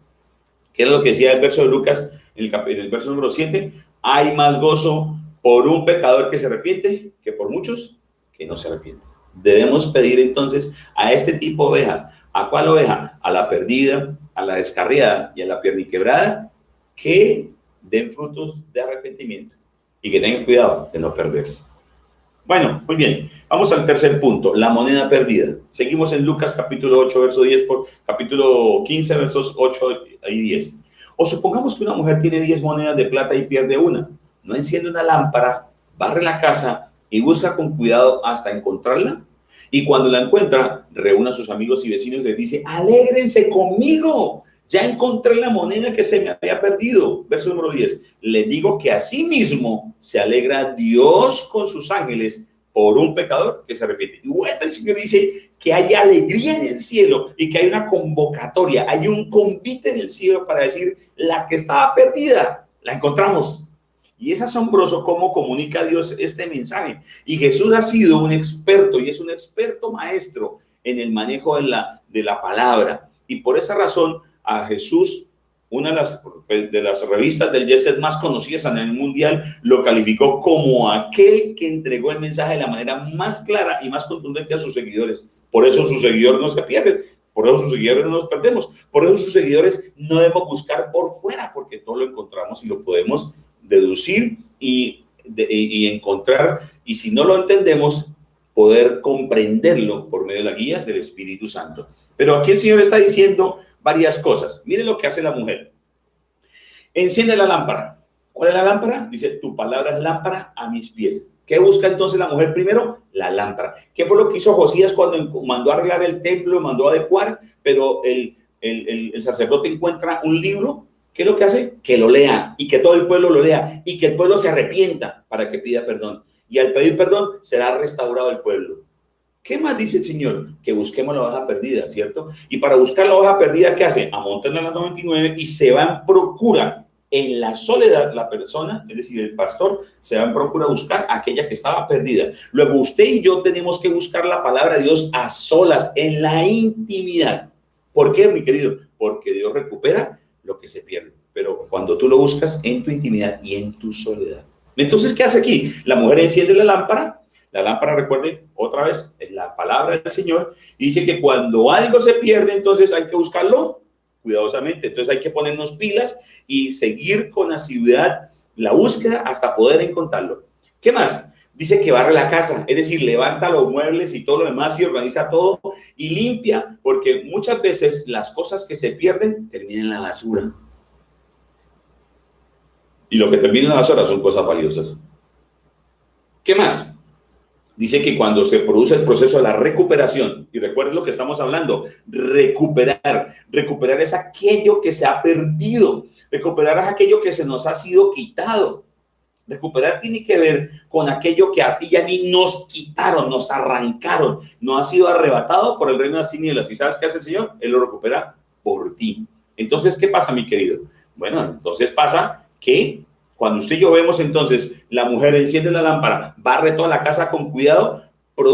¿Qué es lo que decía el verso de Lucas en el verso número 7? Hay más gozo por un pecador que se arrepiente que por muchos que no se arrepienten. Debemos pedir entonces a este tipo de ovejas. ¿A cuál oveja? A la perdida, a la descarriada y a la pierniquebrada, que den frutos de arrepentimiento y que tengan cuidado de no perderse. Bueno, muy bien. Vamos al tercer punto, la moneda perdida. Seguimos en Lucas capítulo 8, verso 10, capítulo 15, versos 8 y 10. O supongamos que una mujer tiene 10 monedas de plata y pierde una. No enciende una lámpara, barre la casa y busca con cuidado hasta encontrarla. Y cuando la encuentra, reúne a sus amigos y vecinos y les dice: alégrense conmigo, ya encontré la moneda que se me había perdido. Verso número 10. Les digo que asimismo se alegra Dios con sus ángeles por un pecador que se arrepiente. Y vuelve el Señor y dice que hay alegría en el cielo y que hay una convocatoria, hay un convite en el cielo para decir: la que estaba perdida, la encontramos. Y es asombroso cómo comunica Dios este mensaje. Y Jesús ha sido un experto y es un experto maestro en el manejo de la palabra. Y por esa razón a Jesús, una de las revistas del Jet Set más conocidas a nivel mundial, lo calificó como aquel que entregó el mensaje de la manera más clara y más contundente a sus seguidores. Por eso sus seguidores no se pierden, por eso sus seguidores no nos perdemos, por eso sus seguidores no debemos buscar por fuera, porque todo lo encontramos y lo podemos deducir y encontrar, y si no lo entendemos, poder comprenderlo por medio de la guía del Espíritu Santo. Pero aquí el Señor está diciendo varias cosas. Miren lo que hace la mujer. Enciende la lámpara. ¿Cuál es la lámpara? Dice: tu palabra es lámpara a mis pies. ¿Qué busca entonces la mujer primero? La lámpara. ¿Qué fue lo que hizo Josías cuando mandó a arreglar el templo, mandó a adecuar? Pero el sacerdote encuentra un libro. ¿Qué es lo que hace? Que lo lea y que todo el pueblo lo lea y que el pueblo se arrepienta para que pida perdón. Y al pedir perdón será restaurado el pueblo. ¿Qué más dice el Señor? Que busquemos la oveja perdida, ¿cierto? Y para buscar la oveja perdida, ¿qué hace? Amontan a las 99 y se va en procura, en la soledad, la persona, es decir, el pastor, se va en procura a buscar aquella que estaba perdida. Luego usted y yo tenemos que buscar la palabra de Dios a solas, en la intimidad. ¿Por qué, mi querido? Porque Dios recupera lo que se pierde, pero cuando tú lo buscas en tu intimidad y en tu soledad. Entonces, ¿qué hace aquí? La mujer enciende la lámpara. La lámpara, recuerde, otra vez, es la palabra del Señor. Dice que cuando algo se pierde, entonces hay que buscarlo cuidadosamente. Entonces hay que ponernos pilas y seguir con asiduidad la búsqueda hasta poder encontrarlo. ¿Qué más? Dice que barre la casa, es decir, levanta los muebles y todo lo demás y organiza todo y limpia, porque muchas veces las cosas que se pierden terminan en la basura. Y lo que termina en la basura son cosas valiosas. ¿Qué más? Dice que cuando se produce el proceso de la recuperación, y recuerden lo que estamos hablando, recuperar es aquello que se ha perdido, recuperar es aquello que se nos ha sido quitado. Recuperar tiene que ver con aquello que a ti y a mí nos quitaron, nos arrancaron, nos ha sido arrebatado por el reino de las tinieblas. ¿Y sabes qué hace el Señor? Él lo recupera por ti. Entonces, ¿qué pasa, mi querido? Bueno, entonces pasa que cuando usted y yo vemos entonces, la mujer enciende la lámpara, barre toda la casa con cuidado,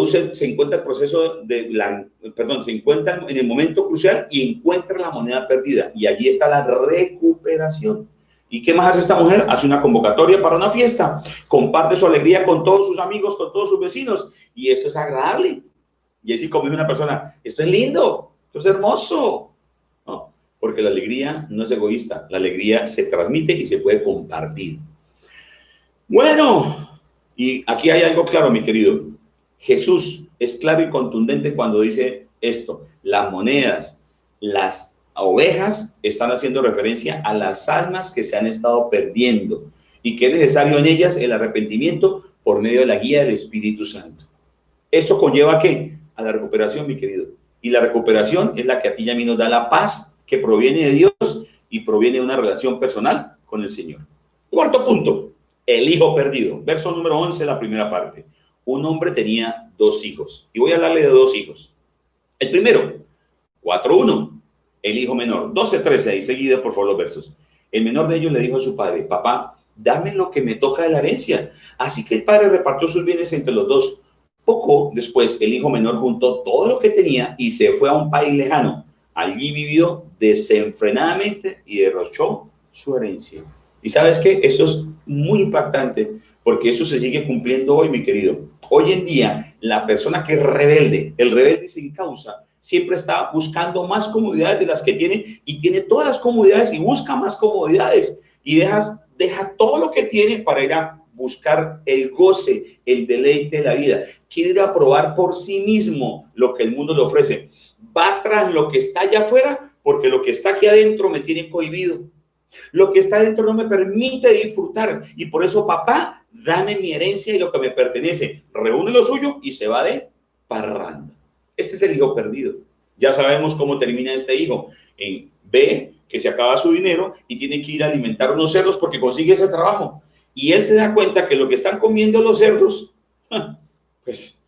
se encuentra el proceso se encuentra en el momento crucial y encuentra la moneda perdida. Y allí está la recuperación. ¿Y qué más hace esta mujer? Hace una convocatoria para una fiesta, comparte su alegría con todos sus amigos, con todos sus vecinos, y esto es agradable. Y así como dice una persona, esto es lindo, esto es hermoso. No, porque la alegría no es egoísta, la alegría se transmite y se puede compartir. Bueno, y aquí hay algo claro, mi querido. Jesús es claro y contundente cuando dice esto: las monedas, las ovejas están haciendo referencia a las almas que se han estado perdiendo y que es necesario en ellas el arrepentimiento por medio de la guía del Espíritu Santo. ¿Esto conlleva qué? A la recuperación, mi querido. Y la recuperación es la que a ti y a mí nos da la paz que proviene de Dios y proviene de una relación personal con el Señor. Cuarto punto, el hijo perdido. Verso número 11, la primera parte. Un hombre tenía 2 hijos. Y voy a hablarle de 2 hijos. El primero, 4:1, el hijo menor. 12:13, ahí seguido, por favor, los versos. El menor de ellos le dijo a su padre: papá, dame lo que me toca de la herencia. Así que el padre repartió sus bienes entre los 2. Poco después, el hijo menor juntó todo lo que tenía y se fue a un país lejano. Allí vivió desenfrenadamente y derrochó su herencia. Y sabes qué, esto es muy impactante, porque eso se sigue cumpliendo hoy, mi querido. Hoy en día, la persona que es rebelde, el rebelde sin causa, siempre está buscando más comodidades de las que tiene, y tiene todas las comodidades y busca más comodidades, y deja todo lo que tiene para ir a buscar el goce, el deleite de la vida. Quiere ir a probar por sí mismo lo que el mundo le ofrece. Va tras lo que está allá afuera, porque lo que está aquí adentro me tiene cohibido. Lo que está adentro no me permite disfrutar, y por eso, papá, dame mi herencia y lo que me pertenece. Reúne lo suyo y se va de parranda. Este es el hijo perdido. Ya sabemos cómo termina este hijo. Ve que se acaba su dinero y tiene que ir a alimentar unos cerdos porque consigue ese trabajo. Y él se da cuenta que lo que están comiendo los cerdos, pues,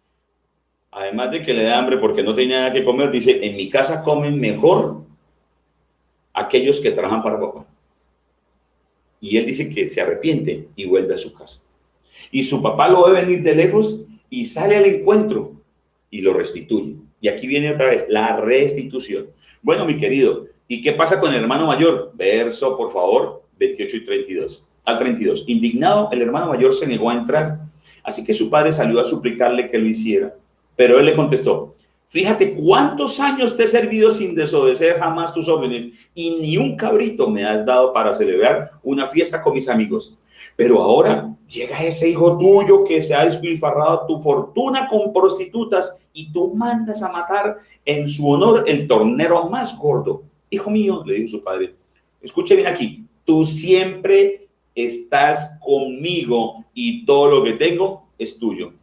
además de que le da hambre porque no tiene nada que comer, dice: en mi casa comen mejor aquellos que trabajan para papá. Y él dice que se arrepiente y vuelve a su casa. Y su papá lo ve venir de lejos y sale al encuentro y lo restituye. Y aquí viene otra vez la restitución. Bueno, mi querido, ¿y qué pasa con el hermano mayor? Verso, por favor, 28 y 32. Al 32. Indignado, el hermano mayor se negó a entrar. Así que su padre salió a suplicarle que lo hiciera. Pero él le contestó: fíjate cuántos años te he servido sin desobedecer jamás tus órdenes, y ni un cabrito me has dado para celebrar una fiesta con mis amigos. Pero ahora llega ese hijo tuyo que se ha despilfarrado tu fortuna con prostitutas, y tú mandas a matar en su honor el ternero más gordo. Hijo mío, le dijo su padre, escuche bien aquí, tú siempre estás conmigo y todo lo que tengo es tuyo.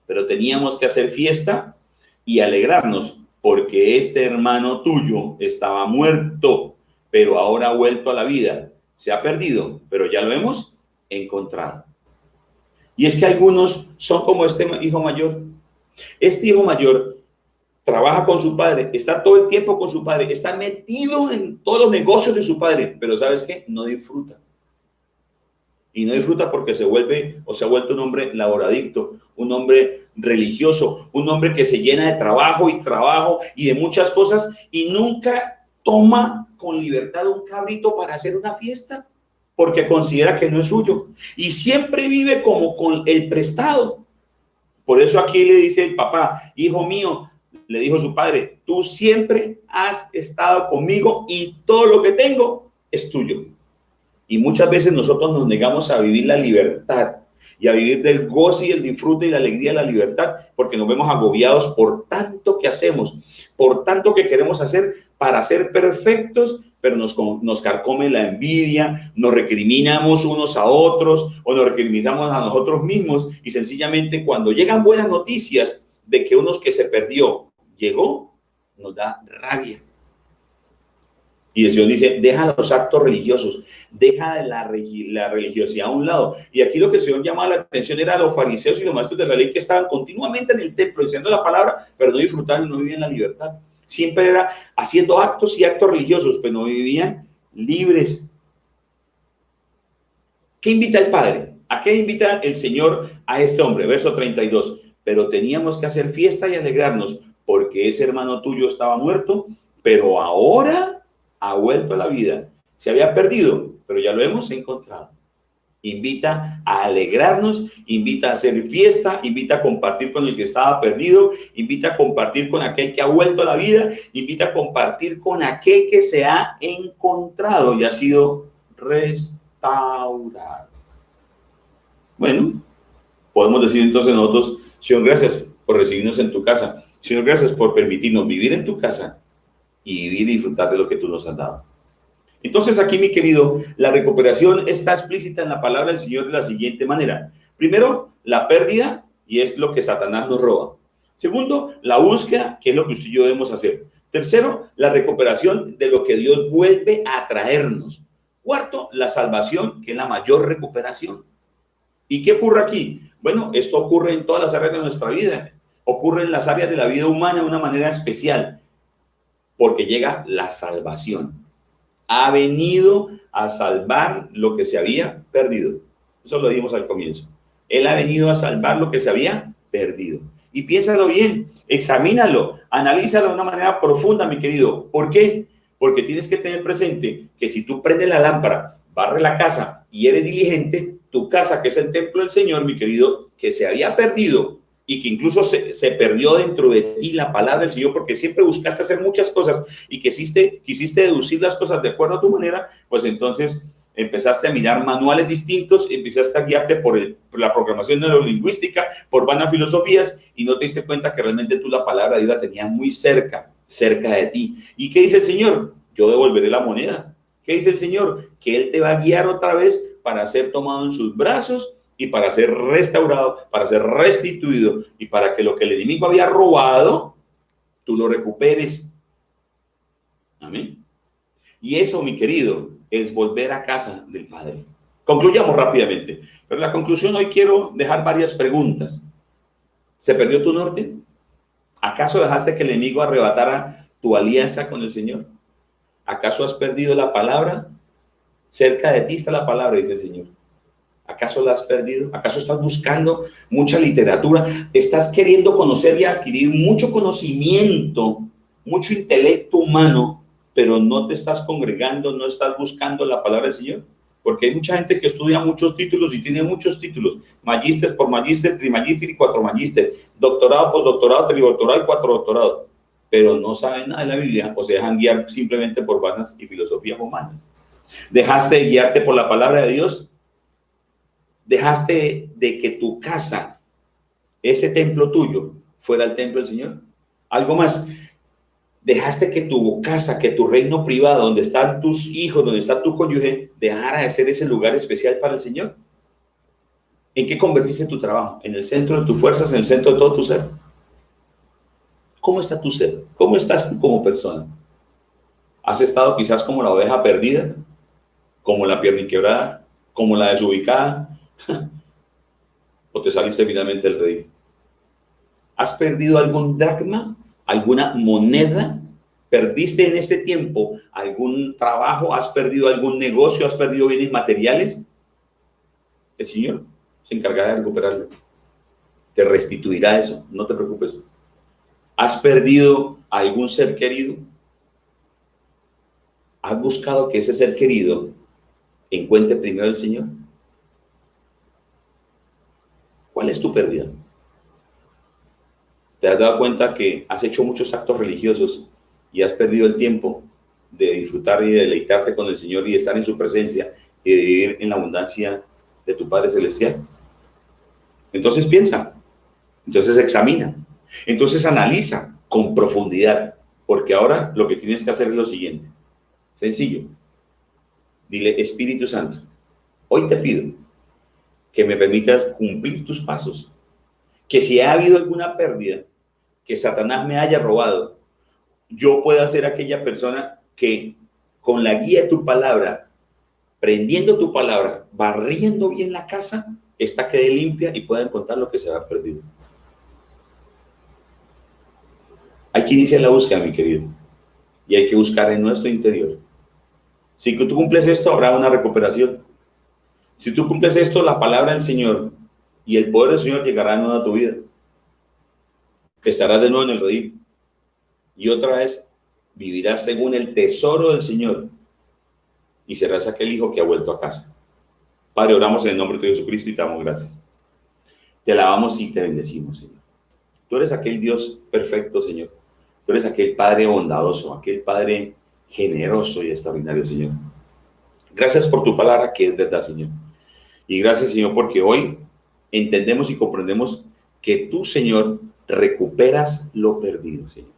Pero teníamos que hacer fiesta y alegrarnos, porque este hermano tuyo estaba muerto, pero ahora ha vuelto a la vida. Se ha perdido, pero ya lo hemos encontrado. Y es que algunos son como este hijo mayor. Este hijo mayor trabaja con su padre, está todo el tiempo con su padre, está metido en todos los negocios de su padre, pero ¿sabes qué? No disfruta. Y no disfruta porque se ha vuelto un hombre laboradicto, un hombre religioso, un hombre que se llena de trabajo y de muchas cosas, y nunca toma con libertad un cabrito para hacer una fiesta, porque considera que no es suyo, y siempre vive como con el prestado. Por eso aquí le dice el papá: hijo mío, le dijo su padre, tú siempre has estado conmigo y todo lo que tengo es tuyo. Y muchas veces nosotros nos negamos a vivir la libertad y a vivir del goce y el disfrute y la alegría de la libertad, porque nos vemos agobiados por tanto que hacemos, por tanto que queremos hacer para ser perfectos, pero nos carcome la envidia, nos recriminamos unos a otros o nos recriminamos a nosotros mismos, y sencillamente cuando llegan buenas noticias de que uno que se perdió llegó, nos da rabia. Y el Señor dice: deja los actos religiosos, deja la religiosidad a un lado. Y aquí lo que el Señor llamaba la atención era a los fariseos y los maestros de la ley, que estaban continuamente en el templo diciendo la palabra, pero no disfrutaban y no vivían la libertad. Siempre era haciendo actos y actos religiosos, pero no vivían libres. ¿Qué invita el Padre? ¿A qué invita el Señor a este hombre? Verso 32. Pero teníamos que hacer fiesta y alegrarnos, porque ese hermano tuyo estaba muerto, pero ahora ha vuelto a la vida. Se había perdido, pero ya lo hemos encontrado. Invita a alegrarnos, invita a hacer fiesta, invita a compartir con el que estaba perdido, invita a compartir con aquel que ha vuelto a la vida, invita a compartir con aquel que se ha encontrado y ha sido restaurado. Bueno, podemos decir entonces nosotros: Señor, gracias por recibirnos en tu casa. Señor, gracias por permitirnos vivir en tu casa y vivir y disfrutar de lo que tú nos has dado. Entonces aquí, mi querido, la recuperación está explícita en la palabra del Señor de la siguiente manera. Primero, la pérdida, y es lo que Satanás nos roba. Segundo, la búsqueda, que es lo que usted y yo debemos hacer. Tercero, la recuperación de lo que Dios vuelve a traernos. Cuarto, la salvación, que es la mayor recuperación. ¿Y qué ocurre aquí? Bueno, esto ocurre en todas las áreas de nuestra vida. Ocurre en las áreas de la vida humana de una manera especial, porque llega la salvación. Ha venido a salvar lo que se había perdido. Eso lo dijimos al comienzo. Él ha venido a salvar lo que se había perdido. Y piénsalo bien, examínalo, analízalo de una manera profunda, mi querido. ¿Por qué? Porque tienes que tener presente que si tú prendes la lámpara, barres la casa y eres diligente, tu casa, que es el templo del Señor, mi querido, que se había perdido y que incluso se perdió dentro de ti la palabra del Señor, porque siempre buscaste hacer muchas cosas y quisiste deducir las cosas de acuerdo a tu manera, pues entonces empezaste a mirar manuales distintos, empezaste a guiarte por la programación neurolingüística, por vanas filosofías, y no te diste cuenta que realmente tú la palabra de Dios la tenías muy cerca de ti. ¿Y qué dice el Señor? Yo devolveré la moneda. ¿Qué dice el Señor? Que Él te va a guiar otra vez para ser tomado en sus brazos y para ser restaurado, para ser restituido y para que lo que el enemigo había robado, tú lo recuperes. Amén. Y eso, mi querido, es volver a casa del Padre. Concluyamos rápidamente. Pero en la conclusión hoy quiero dejar varias preguntas. ¿Se perdió tu norte? ¿Acaso dejaste que el enemigo arrebatara tu alianza con el Señor? ¿Acaso has perdido la palabra? Cerca de ti está la palabra, dice el Señor. ¿Acaso la has perdido? ¿Acaso estás buscando mucha literatura? ¿Estás queriendo conocer y adquirir mucho conocimiento, mucho intelecto humano, pero no te estás congregando, no estás buscando la palabra del Señor? Porque hay mucha gente que estudia muchos títulos y tiene muchos títulos, magíster por magíster, trimagíster y cuatro magíster, doctorado, postdoctorado, tridoctorado y cuatro doctorados, pero no saben nada de la Biblia o se dejan guiar simplemente por vanas y filosofías humanas. ¿Dejaste de guiarte por la palabra de Dios? ¿Dejaste de que tu casa, ese templo tuyo, fuera el templo del Señor? Algo más. ¿Dejaste que tu casa, que tu reino privado, donde están tus hijos, donde está tu cónyuge, dejara de ser ese lugar especial para el Señor? ¿En qué convertiste tu trabajo? ¿En el centro de tus fuerzas, en el centro de todo tu ser? ¿Cómo está tu ser? ¿Cómo estás tú como persona? ¿Has estado quizás como la oveja perdida? ¿Como la pierna quebrada? ¿Como la desubicada? ¿O te saliste finalmente del redil? ¿Has perdido algún dracma? ¿Alguna moneda? ¿Perdiste en este tiempo algún trabajo? ¿Has perdido algún negocio? ¿Has perdido bienes materiales? El Señor se encargará de recuperarlo. Te restituirá eso, no te preocupes. ¿Has perdido algún ser querido? ¿Has buscado que ese ser querido encuentre primero al Señor? ¿Cuál es tu pérdida? ¿Te has dado cuenta que has hecho muchos actos religiosos y has perdido el tiempo de disfrutar y de deleitarte con el Señor y de estar en su presencia y de vivir en la abundancia de tu Padre Celestial? Entonces piensa, entonces examina, entonces analiza con profundidad, porque ahora lo que tienes que hacer es lo siguiente, sencillo. Dile: Espíritu Santo, hoy te pido que me permitas cumplir tus pasos, que si ha habido alguna pérdida que Satanás me haya robado, yo pueda ser aquella persona que con la guía de tu palabra, prendiendo tu palabra, barriendo bien la casa, esta quede limpia y pueda encontrar lo que se ha perdido. Hay que iniciar la búsqueda, mi querido, y hay que buscar en nuestro interior. Si tú cumples esto, habrá una recuperación. Si tú cumples esto, la palabra del Señor y el poder del Señor llegará de nuevo a tu vida. Estarás de nuevo en el redil y otra vez vivirás según el tesoro del Señor y serás aquel hijo que ha vuelto a casa. Padre, oramos en el nombre de Jesucristo y te damos gracias. Te alabamos y te bendecimos, Señor. Tú eres aquel Dios perfecto, Señor. Tú eres aquel Padre bondadoso, aquel Padre generoso y extraordinario, Señor. Gracias por tu palabra que es verdad, Señor. Y gracias, Señor, porque hoy entendemos y comprendemos que tú, Señor, recuperas lo perdido, Señor.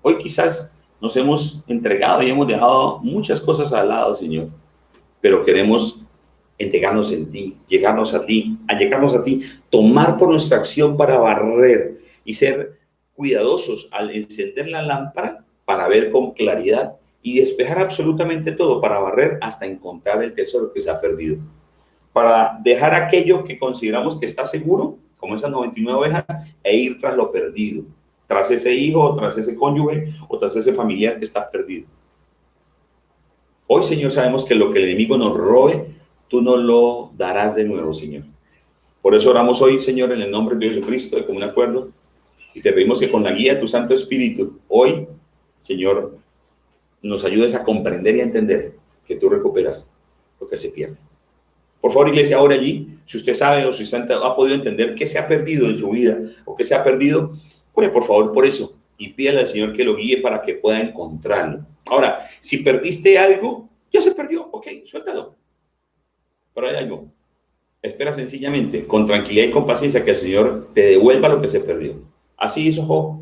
Hoy quizás nos hemos entregado y hemos dejado muchas cosas al lado, Señor, pero queremos entregarnos en ti, llegarnos a ti, tomar por nuestra acción para barrer y ser cuidadosos al encender la lámpara para ver con claridad y despejar absolutamente todo, para barrer hasta encontrar el tesoro que se ha perdido, para dejar aquello que consideramos que está seguro, como esas 99 ovejas, e ir tras lo perdido, tras ese hijo, o tras ese cónyuge, o tras ese familiar que está perdido. Hoy, Señor, sabemos que lo que el enemigo nos robe, tú nos lo darás de nuevo, Señor. Por eso oramos hoy, Señor, en el nombre de Jesucristo, de común acuerdo, y te pedimos que con la guía de tu Santo Espíritu, hoy, Señor, nos ayudes a comprender y a entender que tú recuperas lo que se pierde. Por favor, iglesia, ahora allí, si usted sabe o si usted ha podido entender qué se ha perdido en su vida o qué se ha perdido, ore por favor por eso y pídale al Señor que lo guíe para que pueda encontrarlo. Ahora, si perdiste algo, ya se perdió, ok, suéltalo. Pero hay algo. Espera sencillamente, con tranquilidad y con paciencia, que el Señor te devuelva lo que se perdió. Así hizo Job.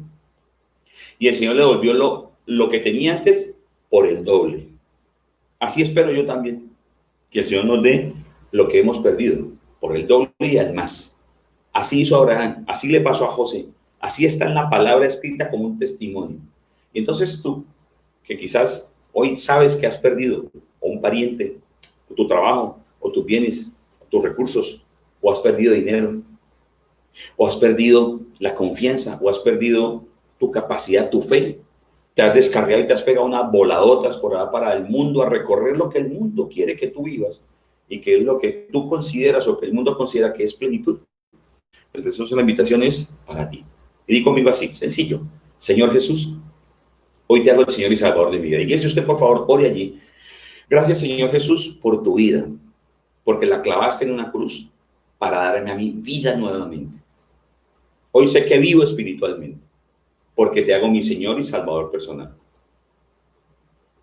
Y el Señor le devolvió lo que tenía antes por el doble. Así espero yo también, que el Señor nos dé lo que hemos perdido por el doble y al más. Así hizo Abraham, así le pasó a José, así está en la palabra escrita como un testimonio. Y entonces tú, que quizás hoy sabes que has perdido o un pariente, o tu trabajo, o tus bienes, o tus recursos, o has perdido dinero, o has perdido la confianza, o has perdido tu capacidad, tu fe, te has descargado y te has pegado unas voladotas por allá para el mundo, a recorrer lo que el mundo quiere que tú vivas y que es lo que tú consideras o que el mundo considera que es plenitud. Entonces la invitación es para ti. Y di conmigo así, sencillo: Señor Jesús, hoy te hago el Señor y Salvador de mi vida. Iglesia, usted por favor ore allí. Gracias, Señor Jesús, por tu vida, porque la clavaste en una cruz para darme a mí vida nuevamente. Hoy sé que vivo espiritualmente, porque te hago mi Señor y Salvador personal.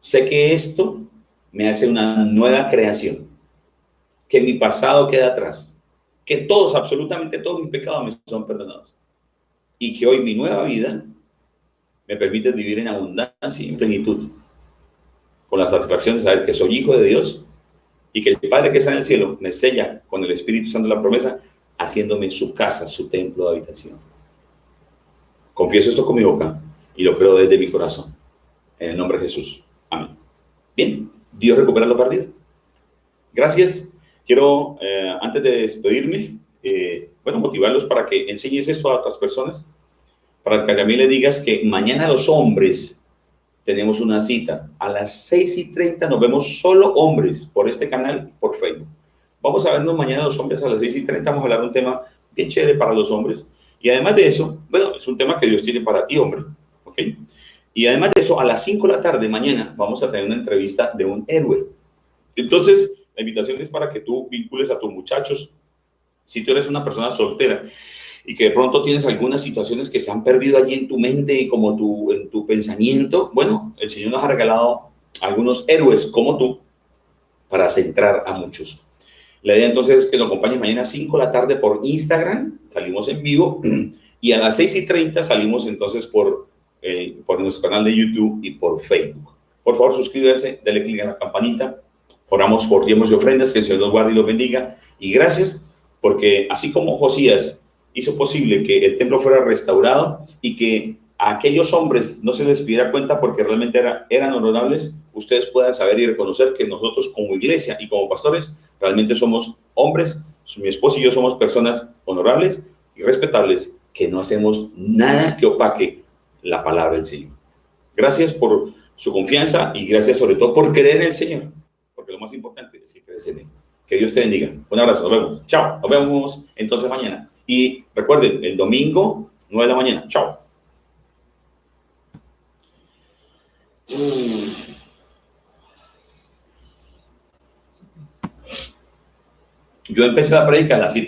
Sé que esto me hace una nueva creación, que mi pasado queda atrás, que todos, absolutamente todos mis pecados me son perdonados, y que hoy mi nueva vida me permite vivir en abundancia y en plenitud, con la satisfacción de saber que soy hijo de Dios y que el Padre que está en el cielo me sella con el Espíritu Santo la promesa, haciéndome su casa, su templo de habitación. Confieso esto con mi boca y lo creo desde mi corazón. En el nombre de Jesús. Amén. Bien, Dios recupera lo perdido. Gracias. Quiero, antes de despedirme, motivarlos para que enseñes esto a otras personas, para que también le digas que mañana los hombres tenemos una cita. A las 6:30 nos vemos solo hombres por este canal, por Facebook. Vamos a vernos mañana los hombres a las 6:30. Vamos a hablar de un tema bien chévere para los hombres. Y además de eso, es un tema que Dios tiene para ti, hombre. ¿Ok? Y además de eso, a las 5 de la tarde mañana vamos a tener una entrevista de un héroe. Entonces, la invitación es para que tú vincules a tus muchachos. Si tú eres una persona soltera y que de pronto tienes algunas situaciones que se han perdido allí en tu mente, como en tu pensamiento, bueno, el Señor nos ha regalado algunos héroes como tú para centrar a muchos. La idea entonces es que nos acompañes mañana a 5 de la tarde por Instagram, salimos en vivo, y a las 6:30 salimos entonces por nuestro canal de YouTube y por Facebook. Por favor, suscríbanse, denle clic en la campanita. Oramos por diezmos y ofrendas, que el Señor los guarde y los bendiga. Y gracias, porque así como Josías hizo posible que el templo fuera restaurado y que a aquellos hombres no se les pidiera cuenta porque realmente eran honorables, ustedes puedan saber y reconocer que nosotros como iglesia y como pastores realmente somos hombres, mi esposo y yo somos personas honorables y respetables, que no hacemos nada que opaque la palabra del Señor. Gracias por su confianza y gracias sobre todo por creer en el Señor, porque lo más importante es que crees en Él. Que Dios te bendiga. Un abrazo, nos vemos. Chao, nos vemos entonces mañana. Y recuerden, el domingo, 9 de la mañana. Chao. Yo empecé la prédica a las 7.